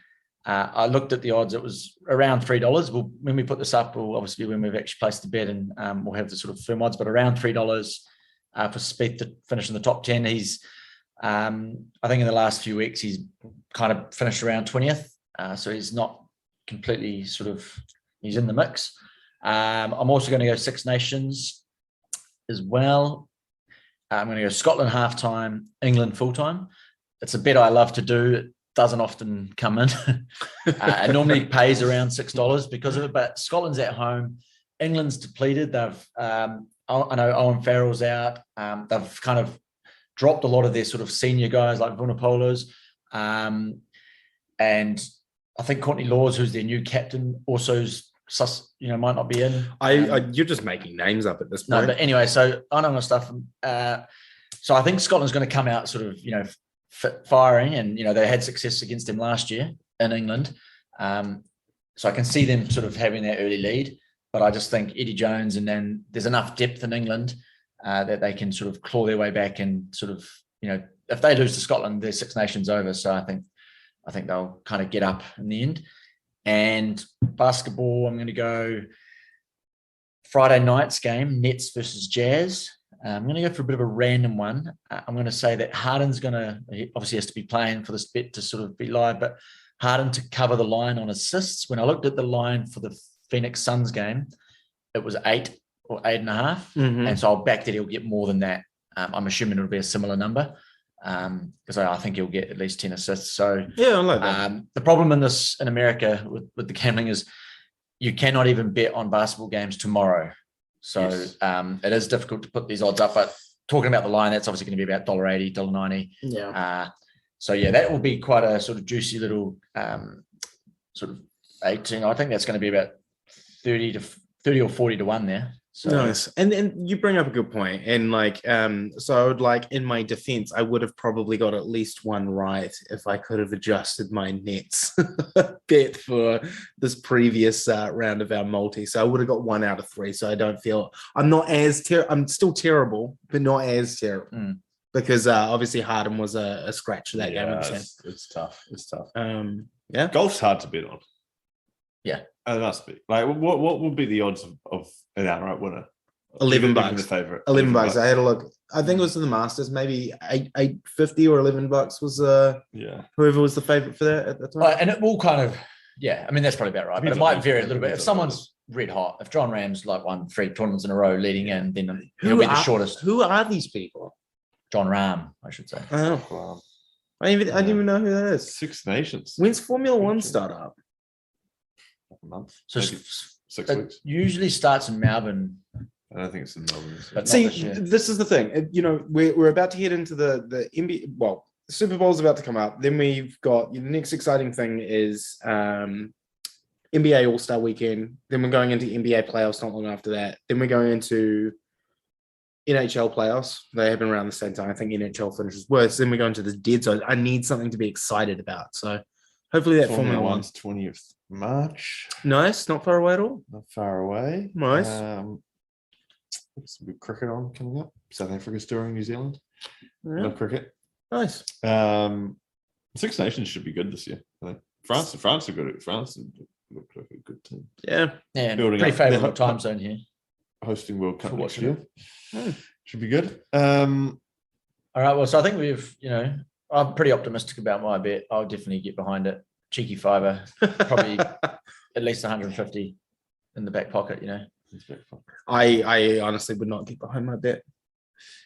I looked at the odds. It was around $3. When we put this up, obviously when we've actually placed the bet, and we'll have the sort of firm odds, but around $3 for Spieth to finish in the top 10. He's, I think in the last few weeks, he's kind of finished around 20th. So he's not completely he's in the mix. I'm also going to go Six Nations as well. I'm going to go Scotland halftime, England full-time. It's a bet I love to do. It doesn't often come in. It normally pays around $6 because of it, but Scotland's at home. England's depleted. They've, I know Owen Farrell's out. They've kind of dropped a lot of their sort of senior guys like Vunipolos. And I think Courtney Laws, who's their new captain, also might not be in. You're just making names up at this point. No, but anyway, so I know my stuff. So I think Scotland's going to come out firing, and they had success against them last year in England. So I can see them sort of having that early lead, but I just think Eddie Jones, and then there's enough depth in England that they can sort of claw their way back, and if they lose to Scotland, their Six Nations over. So I think they'll kind of get up in the end. And basketball, I'm going to go Friday night's game, Nets versus Jazz. I'm going to go for a bit of a random one. I'm going to say that Harden's he obviously has to be playing for this bet to sort of be live, but Harden to cover the line on assists. When I looked at the line for the Phoenix Suns game, it was 8 or 8.5. Mm-hmm. And so I'll back that he'll get more than that. I'm assuming it'll be a similar number because I think he'll get at least 10 assists. So yeah, I like that. The problem in America with the gambling is you cannot even bet on basketball games tomorrow. So yes. It is difficult to put these odds up, but talking about the line, that's obviously going to be about $1.80, $1.90. Yeah. So yeah, that will be quite a sort of juicy little sort of 18. I think that's going to be about 30 or 40 to 1 there. So. Nice. And you bring up a good point. And so I would in my defense, I would have probably got at least one right if I could have adjusted my Nets bet for this previous round of our multi. So I would have got 1 out of 3. So I don't feel I'm not as I'm still terrible, but not as terrible. Because obviously Harden was a scratch for that game. It's tough. It's tough. Yeah. Golf's hard to bet on. Yeah. It must be. Like, what would be the odds of an outright winner? $11. The favorite. $11. I had a look. I think it was in the Masters. Maybe $8.50 or $11 was whoever was the favorite for that at the time. And it will kind of, I mean, that's probably about right. But it might vary a little bit. If someone's red hot, if John Ram's like won 3 tournaments in a row leading in, then he'll be the shortest. Who are these people? John Rahm, I should say. Oh, wow. I didn't even know who that is. Six Nations. When's Formula One start up? A month. So maybe 6 weeks. Usually starts in Melbourne. I don't think it's in Melbourne. But see, this is the thing. We're about to head into the NBA. Well, the Super Bowl's about to come up. Then we've got the next exciting thing is NBA All-Star Weekend. Then we're going into NBA playoffs not long after that. Then we're going into NHL playoffs. They happen around the same time. I think NHL finishes worse. Then we go into the dead zone. I need something to be excited about. So hopefully that Formula One's 20th March. Nice. Not far away at all. Not far away. Nice. Some good cricket on coming up. South Africa's touring New Zealand. Yeah. No cricket. Nice. Six Nations should be good this year. I think France are good. France look like a good team. Yeah. Building pretty favourable time zone here. Hosting World Cup next year. Oh. Should be good. All right. Well, so I think I'm pretty optimistic about my bet. I'll definitely get behind it. Cheeky fiver, probably at least 150 in the back pocket, I honestly would not get behind my bet.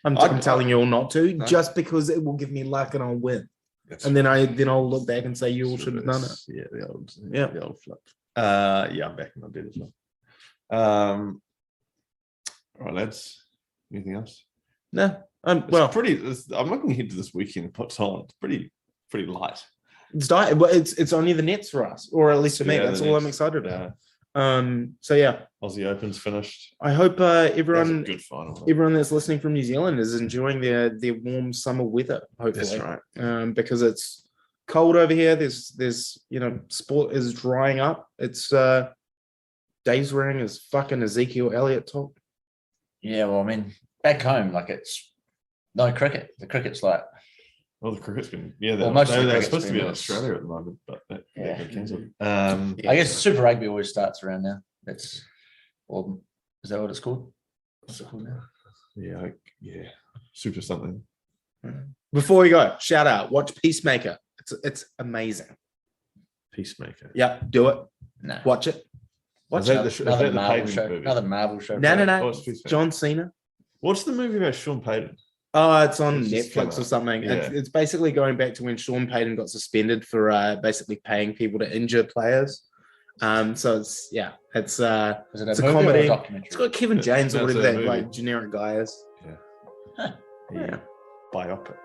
I'm telling you all not to, just because it will give me luck and I'll win. And then I'll look back and say you all should have done it. Yeah, the old flip. I'm backing my bet as well. All right, lads. Anything else? No. I'm looking ahead to this weekend. What's on? It's pretty light. It's only the Nets for us, or at least for me. That's all I'm excited about. Aussie Open's finished. I hope everyone that's listening from New Zealand is enjoying their warm summer weather. Hopefully, that's right. Because it's cold over here. There's sport is drying up. It's Dave's wearing his fucking Ezekiel Elliott top. Yeah, well, I mean, back home, like it's no cricket. The cricket's like. Well, the cricket's been they're supposed to be in Australia at the moment, but they're cancelled. I guess Super Rugby always starts around now. Is that what it's called? What's it called now? Yeah, Super something. Before we go, shout out, watch Peacemaker. It's amazing. Peacemaker. Yeah, do it. No, watch it. Another Marvel show. No. John Cena. What's the movie about Sean Payton? Oh, it's on Netflix or something. Yeah. It's basically going back to when Sean Payton got suspended for basically paying people to injure players. So it's a comedy. It's got Kevin James or whatever that generic guy is. Yeah. Biopic.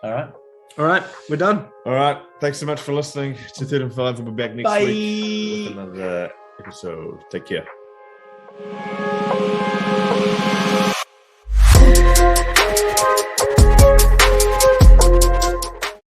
All right, we're done. All right, thanks so much for listening to 3 and 5. We'll be back next week with another episode. Take care.